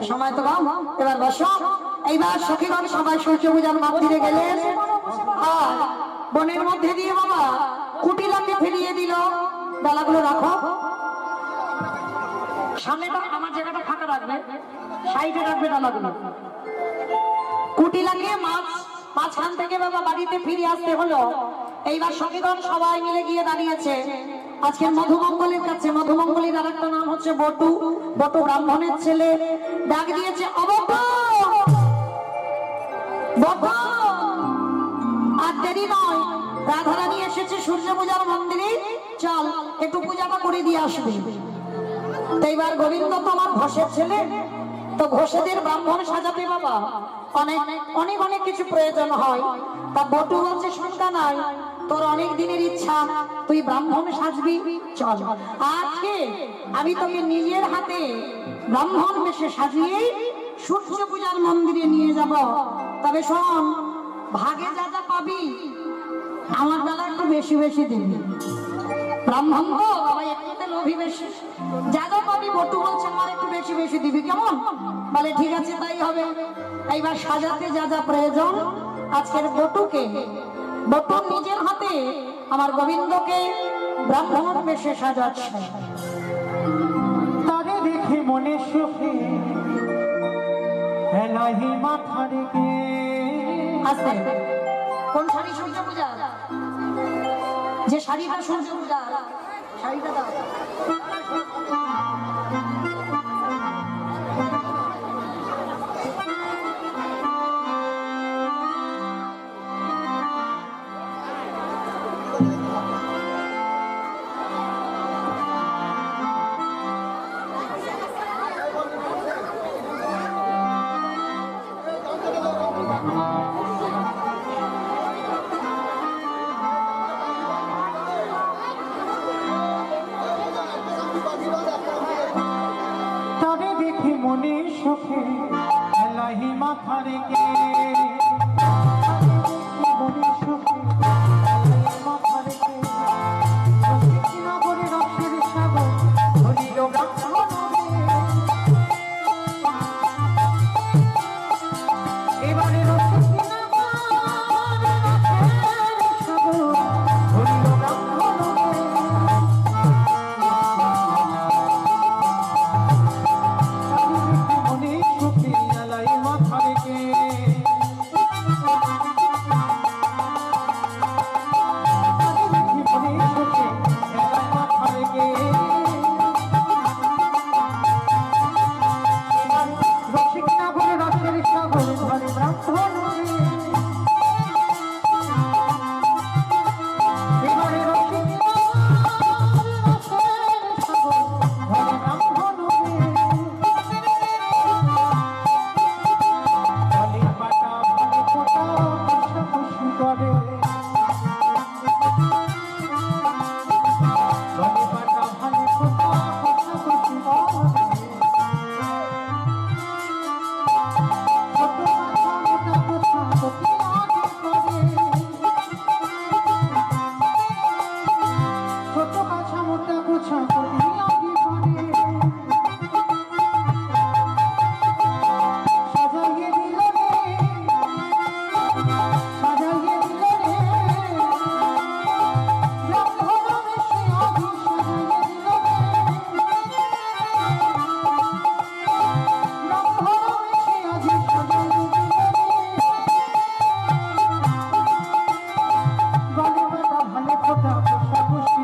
সময় তো কম, এবার বসো। এইবার সখীগণ সবাই সূর্য পূজার মন্দিরে গেলেন আর বনের মধ্যে দিয়ে বাবা কুটিলাকে ফিরিয়ে দিল। ডালাগুলো রাখো, সামনেটা আমার জায়গাটা ফাঁকা রাখবে, সাইডে রাখবে ডালাগুলো। কুটিলাকে মাঝখান থেকে বাবা বাড়িতে ফিরে আসতে হলো। এইবার সখীগণ সবাই মিলে গিয়ে দাঁড়িয়েছে আজকের মধুমঙ্গলের কাছে। মধুমঙ্গলীর আর একটা নাম হচ্ছে বটু। বটু ব্রাহ্মণের ছেলে, ডাক দিয়েছে অবটু বটু। আর দেরি নয়, রাধারানী এসেছে সূর্য পূজার মন্দিরে, চল একটু পূজাটা করে দিয়ে আসবে। তো এইবার গোবিন্দ তো আমার ঘোষের ছেলে, তো ঘোষেদের ব্রাহ্মণ সাজাতে বাবা অনেক অনেক অনেক কিছু প্রয়োজন হয়। তা বটু বলছে শঙ্কা নাই, তোর অনেক দিনের ইচ্ছা, তুই ব্রাহ্মণ সাজবি, চল আজকে আমি তোকে নিজের হাতে ব্রাহ্মণ বেশে সাজিয়ে সূর্য পূজার মন্দিরে নিয়ে যাব। তবে শোন, ভাগে যা যা পাবি আমার বেলা একটু বেশি বেশি দিবি। ব্রাহ্মণ তো বাবা একটুতে লোভী বেশি, যা যা পাবি বটু বলছে আমার একটু বেশি বেশি দিবি, কেমন? বলে ঠিক আছে তাই হবে। এইবার সাজাতে যা যা প্রয়োজন আজকের বটুকে, বটু নিজের হাতে আমার গোবিন্দকে ব্রাহ্মণ বেশে সাজাচ্ছে। তারে দেখে মনে সুখে এলাহি মাথা রেখে আসতে কোন শাড়ি সূর্য পূজা, যে শাড়িটা সূর্য পূজা শাড়িটা দাও। তারে দেখে মনে সুখে এলাহি মাথা রেখে বনে সুখে মাথা রেখে কৃষ্ণনগরে রসের সাগর ধরিল এবারে গলে বাটা ভালে ফোটা কথা করে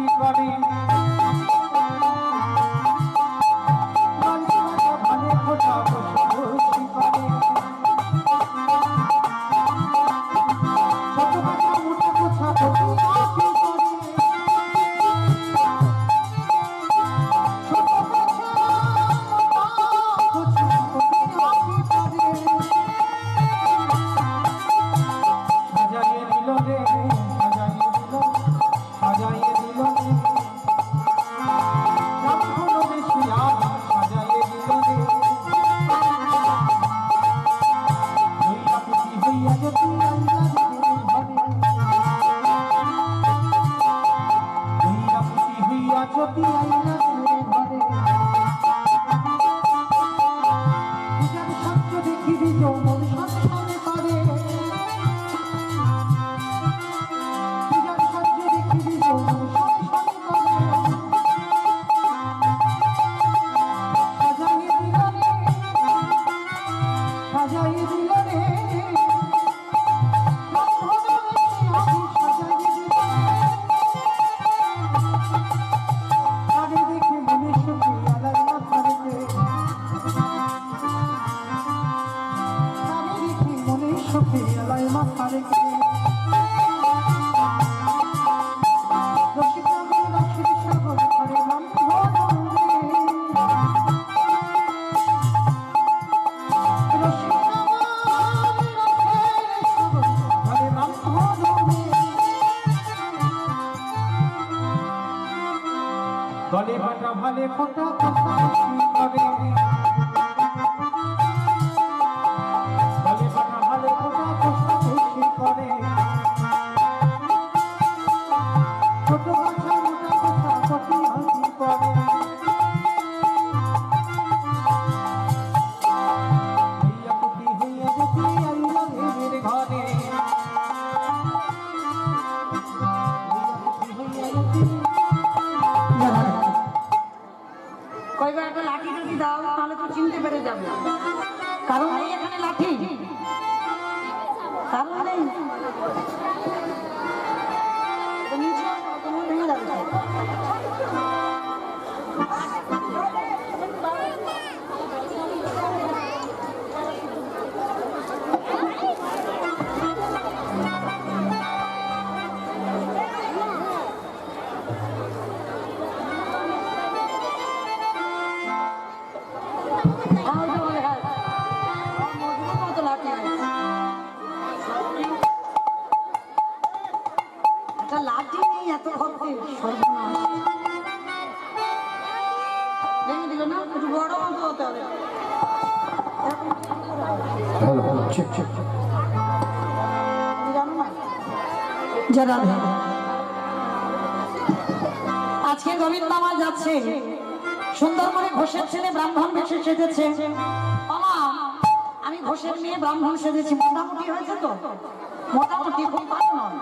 গলে বাটা ভালে ফোটা কথা করে ছোট কথা মোটা কথা কটি হাসি করে হইয়া কুটি হইয়া দেখি আইলা মেয়ের ঘরে কয়বার একটা লাঠি যদি দাও তাহলে তো চিনতে পেরে যাবে কারণ এই এখানে লাঠি কারণ নেই তো নিচে আসো, তোমার ভেঙে যাবে লাঠি নেই এত ভক্তি সর্বনাশ ঠিক ঠিক যারা আজকে গোবিন্দ আমার যাচ্ছে সুন্দর করে ঘোষের ছেলে ব্রাহ্মণ বেশে সেজেছে। মামা আমি ঘোষের মেয়ে ব্রাহ্মণ সেজেছি, মোটামুটি হয়েছে তো? মোটামুটি খুব ভালো নয়।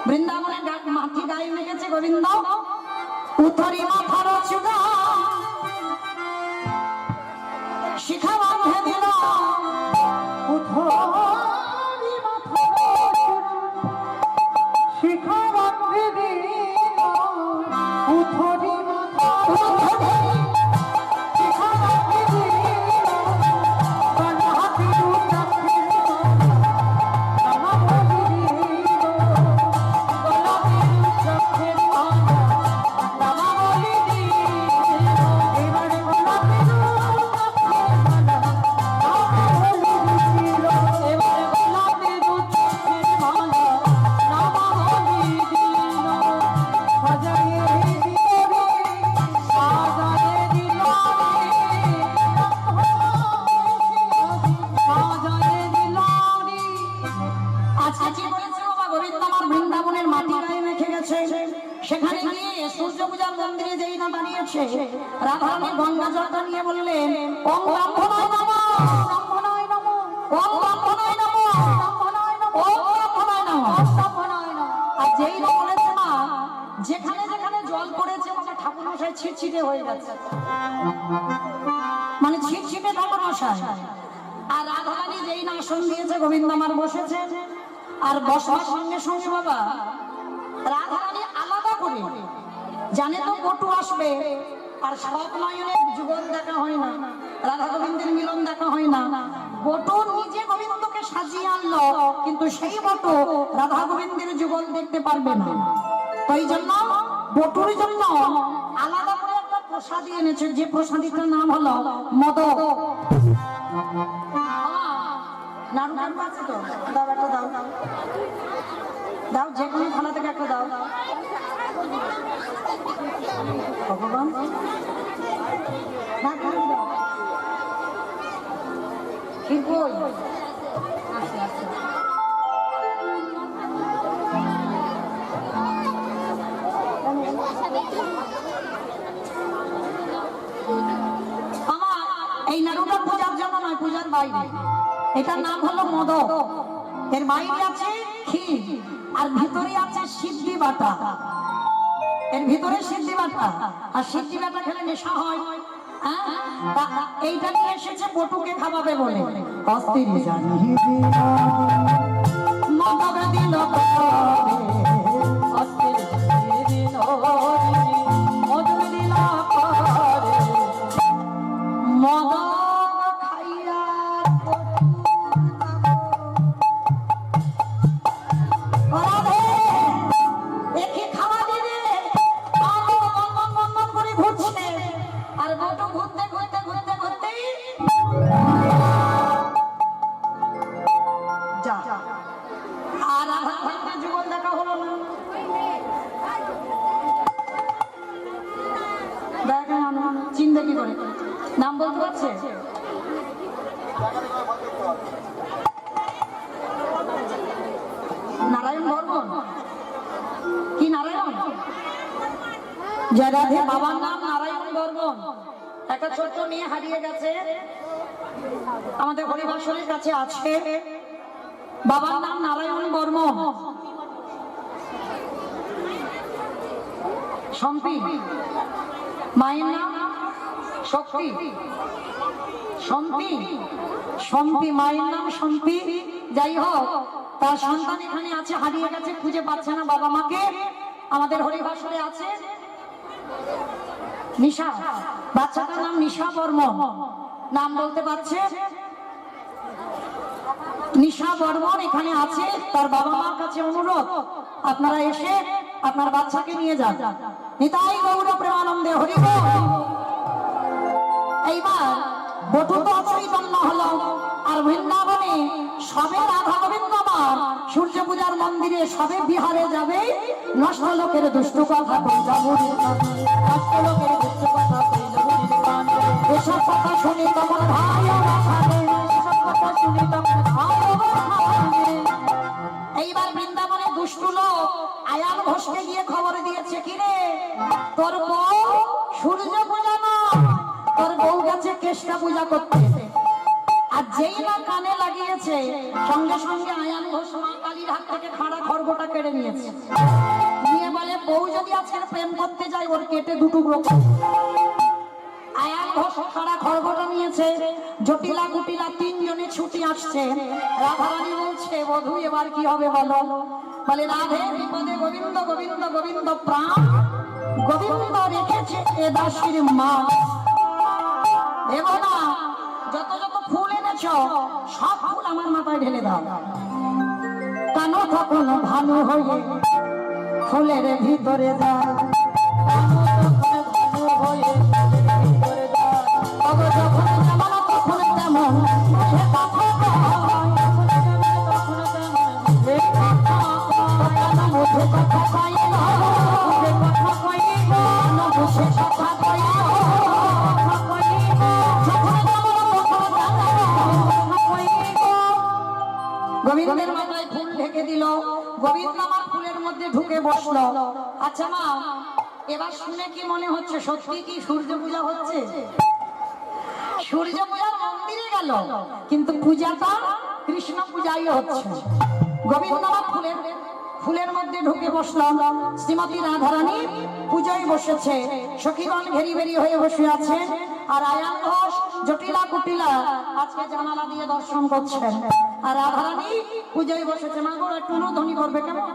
বৃন্দাবনের মাটি গায়ে লেগেছে গোবিন্দ, উথরি মাথার চূড়া শিখা বাঁধে দিল, উঠোরি মাথার শিখা বাঁধে দিল, উঠোরি মাথার শিখা বাঁধে দিল, বাঁধি উঠাতে নামা বলি দিল, গোলাপি চোখের মালা নামা বলি দিল, এবার গোলাপি বৃন্দাবনের মাটি গায়ে মেখে গেছে। সেখানে গিয়ে সূর্য পূজার মন্দিরে যেই না দাঁড়িয়েছে, রাধারানী গঙ্গা জলটা নিয়ে বললেন ওম ব্রাহ্মণায় নমঃ, ব্রাহ্মণায় নমঃ, ওম ব্রাহ্মণায় নমঃ, ব্রাহ্মণায় নমঃ, ওম ব্রাহ্মণায় নমঃ, ব্রাহ্মণায় নমঃ। আর যেই না বলেছে না, যেখানে যেখানে জল পড়েছে মানে ঠাকুর মশাই ছিটছিটে হয়ে গেছে, মানে ছিটছিটে ঠাকুর মশাই। আর রাধারানী যেই না আসন দিয়েছে গোবিন্দ আমার বসেছে, আর বসার সঙ্গে সঙ্গে বাবা রাধারানী আলাদা করে জানে তো বটু আসবে, আর সব নয়নের যুগল দেখা হয় না, রাধা গোবিন্দের মিলন দেখা হয় না। বটু নিজে গোবিন্দকে সাজিয়ে আনলো, কিন্তু সেই বটু রাধা গোবিন্দের যুগল দেখতে পারবে না। তো এই জন্য বটুর জন্য আলাদা করে একটা প্রসাদী এনেছে, যে প্রসাদীটার নাম হলো মদক। নাড়ু নাড়ু আছে তো, দাও একটা দাও, দাও যে কোনো খানা থেকে একটা দাও। ভগবান না খান দাও, ক্ষীর কই? আচ্ছা আচ্ছা আমার এই নাড়ুটা পূজার জন্য নয়, পূজার বাইরে। এটার নাম হলো মদক। এর বাইরে আছে ক্ষীর, আর ভিতরে আছে সিদ্ধি বাটা। এর ভিতরে সিদ্ধি বাটা, আর সিদ্ধি বাটা খেলে নেশা হয়। এইটা নিয়ে এসেছে বটুকে খাওয়াবে বলে। অস্থির জানি মদক দিল অস্থির দিন মধুর দিল মদক খাইয়া একে খাওয়া দিবে, করে ঘুরছে, আর বটু ঘুরতে ঘুরতে ঘুরতে ঘুরতেই যা, আর আধা ঘন্টা জীবন দেখা হলো না। চিন্তা কি করে নাম বলতে পারছে? নারায়ণ বর্মন কি? নারায়ণ জয়রাধে, বাবার নাম নারায়ণ বর্মন। একটা ছোট্ট মেয়ে হারিয়ে গেছে, আমাদের হরিবাসরের কাছে আছে। বাবার নাম নারায়ণ বর্মন, সম্পি। মায়ের নাম শক্তি, সম্পি, সম্পি, মায়ের নাম সম্পি। যাই হোক, তার সন্তান এখানে আছে, হারিয়ে গেছে, খুঁজে পাচ্ছে না বাবা মাকে। আমাদের হরিভাষণে আছে নিশা, বাচ্চাটার নাম নিশা বর্মন, নাম বলতে পারছে নিশা বর্মন এখানে আছে। তার বাবা মার কাছে অনুরোধ, আপনারা এসে আপনার বাচ্চাকে নিয়ে যান। নিতাই গৌর প্রেমানন্দে হরি বল। এইবার বটু তো অচৈতন্য হলো, আর বৃন্দাবনে সবে রাধা গোবিন্দবার সূর্য পূজার মন্দিরে সবে বিহারে যাবে। নষ্ট লোকের দুষ্ট কথা এসব কথা শুনি তোমার ভাই, এসব কথা শুনি তোমার ভাই যেই না কানে লাগিয়েছে সঙ্গে সঙ্গে আয়ান ঘোষ মা কালীর হাত থেকে খাড়া খড়গটা কেড়ে নিয়েছে, নিয়ে বলে বউ যদি আজকে প্রেম করতে যায় ওর কেটে দুটুকরো করো। আয়ান ঘোষ খাড়া খড়গটা নিয়েছে, জটিলা কুটিলা তিনজনে ছুটি আসছে। রাধারানী বলছে বধূ এবার কি হবে বলো? বলে রাধে বিপদে গোবিন্দ গোবিন্দ গোবিন্দ প্রাণ গোবিন্দ রেখেছে এ দাসীর মা। দেবো না, যত যত ফুল এনেছ সব ফুল আমার মাথায় ঢেলে দাও। কেন তখন ভালো হয়ে ফুলের ভিতরে যায়, ভালো হয়ে ভিতরে যায়। তবে যখন যেমন তখন তেমন সে কথা মুখে কথা কইল, কথা কইল, মুখে কথা কইল, গোবিন্দের মাথায় ফুল ঢেকে দিল। গোবিন্দ আমার ফুলের মধ্যে ঢুকে বসলো। আচ্ছা মা, এবার শুনে কি মনে হচ্ছে সত্যি কি সূর্য পূজা হচ্ছে? সূর্য পূজার মন্দিরে গেল কিন্তু পূজাটা কৃষ্ণ পূজাই হচ্ছে। গোবিন্দ আমার ফুলের মধ্যে ঢুকে বসলাম। শ্রীমতী রাধারানী পূজায় বসেছে, সখীগণ ঘেরি বেরি হয়ে বসে আছে। আর আয়ান ঘোষ জটিলা কুটিলা আজকে জানালা দিয়ে দর্শন করছেন। আর রাধারানী পূজায় বসেছে। মা গো একটু ধ্বনি করবে কেমন?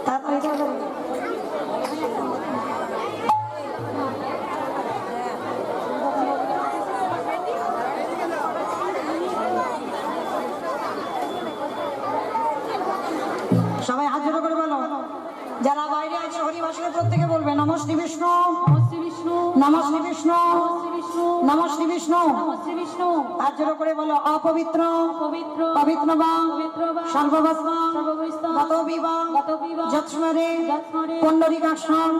তাড়াতাড়ি তাড়াতাড়ি। সবাই হাত জোড়ো করে বলো। যারা বাইরে আছে হরিবাসনে প্রত্যেকে বলবে নমঃ শ্রী বিষ্ণু, নমঃ শ্রী বিষ্ণু, নমঃ শ্রী বিষ্ণু, নমঃ শ্রী বিষ্ণু, নমঃ শ্রী বিষ্ণু। নমঃ শ্রী বিষ্ণু। হাত জোড়ো করে বলো অপবিত্র পবিত্র পবিত্র বা পবিত্র বা সর্বভস্ম সর্বভস্ম গত বিবাহ গত বিবাহ যৎস্মরে যৎস্মরে পুণ্ডরীকাক্ষং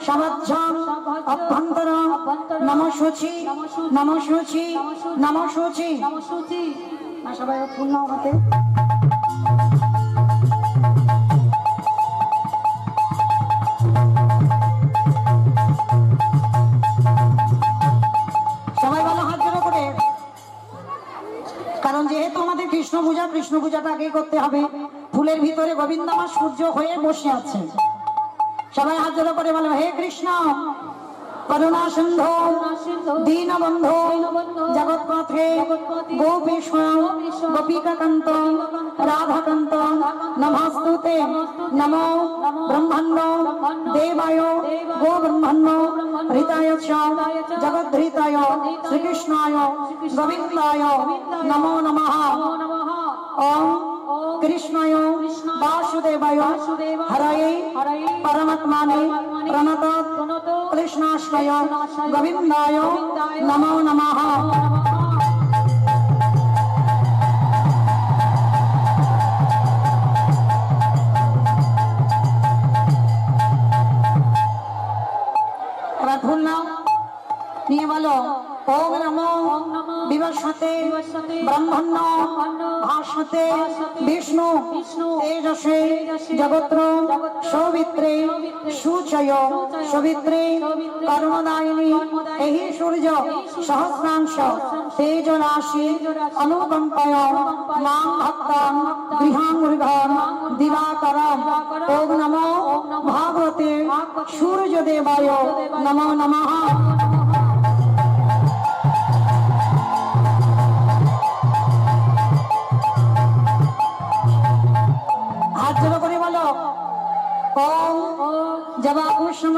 সমাজ্জং অভ্যন্তর নমঃ শুচি নমঃ শুচি নমঃ শুচি। নমঃ শুচি। না সবাই ফুল নাও হাতে। সবাই বলো হাত জোড়ো করে। কারণ যেহেতু আমাদের কৃষ্ণ পূজাটা আগেই করতে হবে। ফুলের ভিতরে গোবিন্দমা সূর্য হয়ে বসে আছে। সবাই হাত জোড়ো করে বলো হে কৃষ্ণ করুণা সিন্ধু দীনবন্ধু জগৎপথে গোপীশ গোপিকাকান্ত রাধাকান্ত নমস্তুতে নমো ব্রহ্মাণ্ড দেবায় গো ব্রহ্মাণ্ড হৃতায় চ জগদ্ধিতায় শ্রীকৃষ্ণায় গোবিন্দায় নমো নমঃ। ওম কৃষ্ণায় বাসুদেবায় হরয়ে পরমাত্মনে প্রণত কৃষ্ণাশ্রয় গোবিন্দায় নমো নমঃ। এবার ফুল নাও নিয়ে বলো ওম নমো বিবস্বতে ব্রহ্মণ্য ভাস্বতে বিষ্ণু তেজসে জগত্র সৌমিত্রে সুচয় সবিত্রে কর্মদায়িনী এই সূর্য সহস্রাংশ তেজ রাশি অনুকম্পয় মাং ভক্তাং গৃহাং মৃগং দিবাকরম। ওম নমো ভাগবতে সূর্যদেবায় নমো নমঃ। হাত জোড়ো করে বলো ওম জবা কুসুম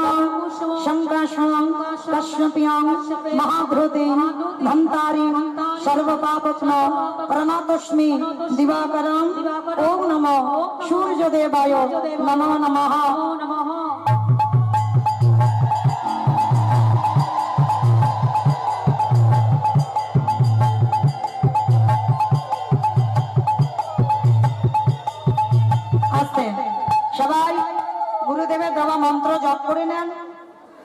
শঙ্কাশং কশ্যপিয়ং মহাভূতে ধন্তারিং সর্বপাপপ্ন প্রণতস্মি দিবাকরম। ওম নমো সূর্যদেবায় নমো নমঃ। আস্তে সবাই গুরুদেবের দেওয়া মন্ত্র জপ করে নেন।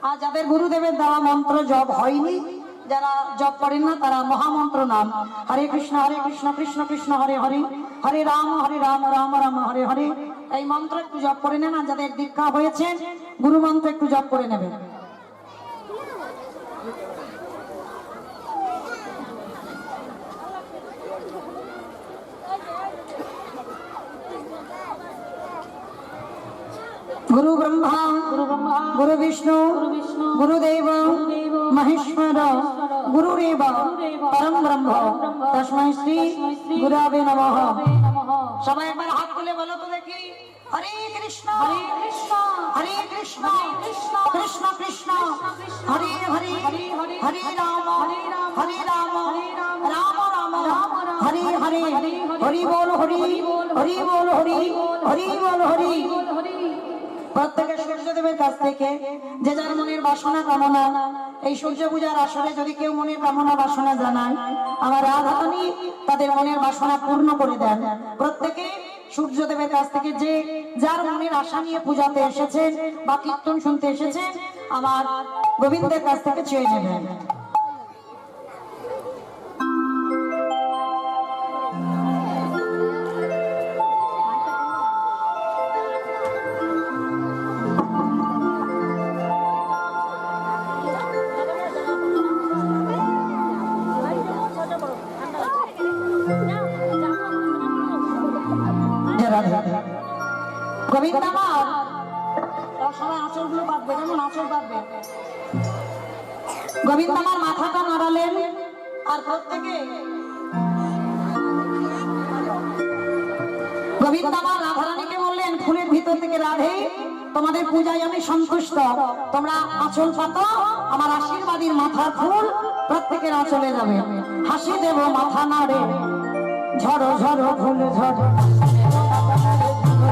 আর যাদের গুরুদেবের দেওয়া মন্ত্র জপ হয়নি, যারা জপ করেন না, তারা মহামন্ত্র নাম হরে কৃষ্ণ কৃষ্ণ কৃষ্ণ হরে হরে হরে রাম রাম রাম হরে হরে এই মন্ত্র একটু জপ করে নেন। আর যাদের দীক্ষা হয়েছে গুরু মন্ত্র একটু জপ করে নেবেন। गुरु ब्रह्मा गुरु विष्णु गुरुदेव महेश्वर गुरुरेव परम ब्रह्म तस्मै श्री गुरवे नमः। সবাই একবার হাত তুলে বলো তো দেখি হরে কৃষ্ণ হরে কৃষ্ণ কৃষ্ণ কৃষ্ণ হরে হরে হরে রাম রাম রাম হরে হরে হরি বল হরি হরি বল হরি হরি বল হরি। প্রত্যেকের সূর্যদেবের কাছ থেকে যে যার মনের বাসনা কামনা এই সূর্য পূজার আসরে যদি কেউ মনের কামনা বাসনা জানায়, আমার রাধারানী তাদের মনের বাসনা পূর্ণ করে দেন। প্রত্যেকে সূর্যদেবের কাছ থেকে যে যার মনের আশা নিয়ে পূজাতে এসেছেন বা কীর্তন শুনতে এসেছেন, আমার গোবিন্দের কাছ থেকে চেয়ে নেবেন। গোবিন্দ আমার সবাই আঁচলগুলো বাঁধবে, যেমন আঁচল বাঁধবে। গোবিন্দ আমার মাথাটা নাড়ালেন আর প্রত্যেকে গোবিন্দ আমার রাধারানীকে বললেন ফুলের ভিতরে ভিতর থেকে রাধে তোমাদের পূজায় আমি সন্তুষ্ট। তোমরা আঁচল পাতো, আমার আশীর্বাদীর মাথার ফুল প্রত্যেকের আঁচলে যাবে। হাসি দেব মাথা নাড়ে, ঝড়ো ঝড়ো ফুল ঝড়ো,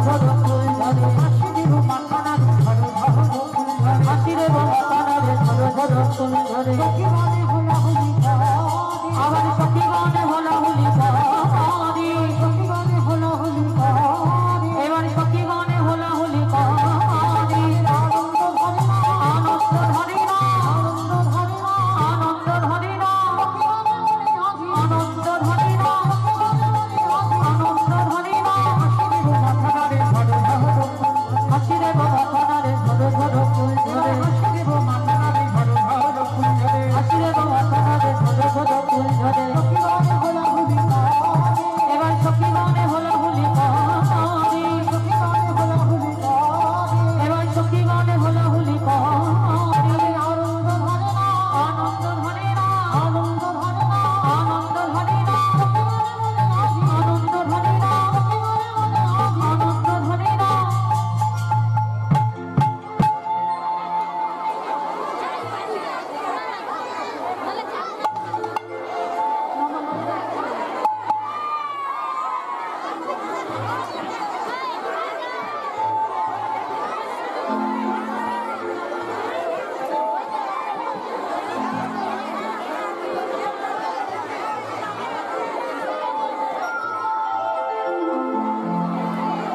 ঝড়ো ফুল ঝরে। হাসি দেব মাথা নাড়ে, ঝড়ো ঝড়ো ফুল ঝরে। হাসি দেব মাথা নাড়ে, ঝড়ো ঝড়ো ফুল ঝরে। আবার সখী গনে হলা হুলি করি, সখী গনে হলা হুলি করি, এবার সখী গনে হলা হুলি করি। আনন্দ ধরি না, আনন্দ ধরি না, আনন্দ ধরি না, আনন্দ ধরি না। হাসি দেব মাথা নাড়ে, ঝড়ো ঝড়ো ফুল ঝরে। হাসি দেব মাথা নাড়ে, ঝড়ো ঝড়ো ফুল ঝরে। হাসি দেব মাথা নাড়ে, ঝড়ো ঝড়ো ফুল ঝরে। এবার সখী গনে হলা হুলি করি, এবার সখী গনে হলা হুলি করি। আনন্দ ধরে না, আনন্দ ধরে না, আনন্দ ধরে না, আনন্দ ধরে না, আনন্দ ধরে না।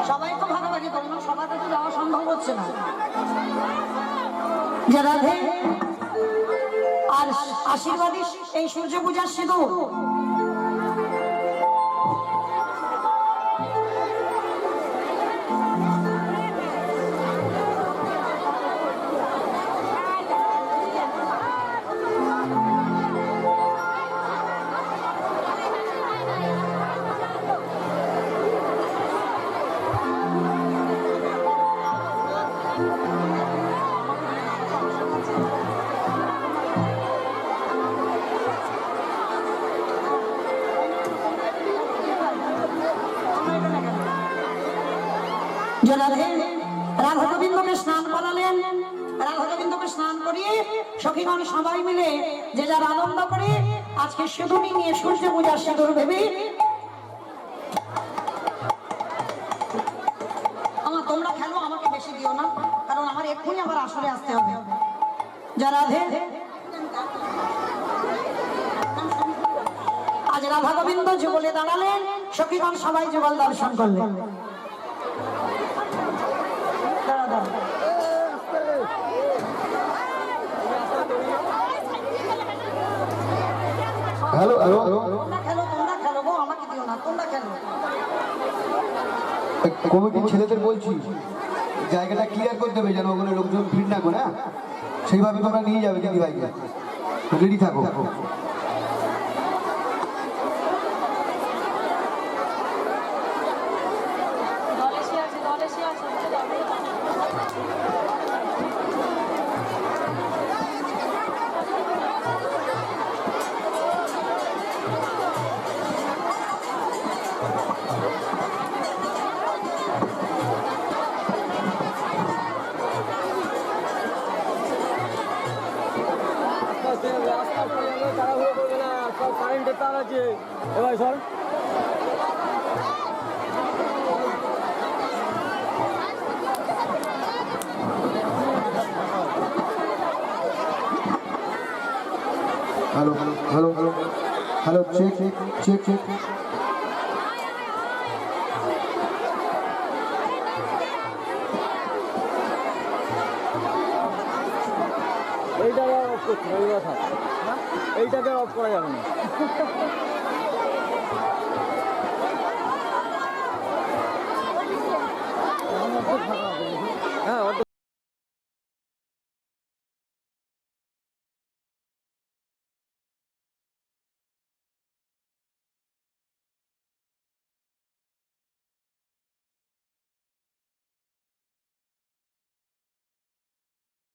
সবাই তো ভাগাভাগি করে না, সবার কাছে যাওয়া সম্ভব হচ্ছে না। যে রাধে আর আশীর্বাদী এই সূর্য পূজার সিঁদুর যে রাধে রাধা গোবিন্দকে স্নান করালেন, রাধা গোবিন্দকে স্নান করিয়ে সখীগণ সবাই মিলে যে যার আনন্দ করে আজকে সিঁদুরি নিয়ে সূর্য পূজার সিঁদুর ভেবে আমার তোমরা খেলো, আমাকে বেশি দিও না, কারণ আমার এক্ষুনি আবার আসরে আসতে হবে। যা রাধে আজ রাধা গোবিন্দ যুগলে দাঁড়ালেন, সখীগণ সবাই যুগল দর্শন করলেন। হ্যালো হ্যালো তোমরা খেলো গো, আমাকে দিও না, তোমরা খেলো। কমিটির ছেলেদের বলছি জায়গাটা ক্লিয়ার করে দেবে, যেন ওখানে লোকজন ভিড় না করে। হ্যাঁ, সেইভাবে তোমরা নিয়ে যাবে দিদি ভাইকে, রেডি থাকো। কারেন্টের তার আছে এবার সর। Hello hello hello hello, check check check check. এইটাকে অফ করতে হবে, এইটাকে অফ করা যাবে না।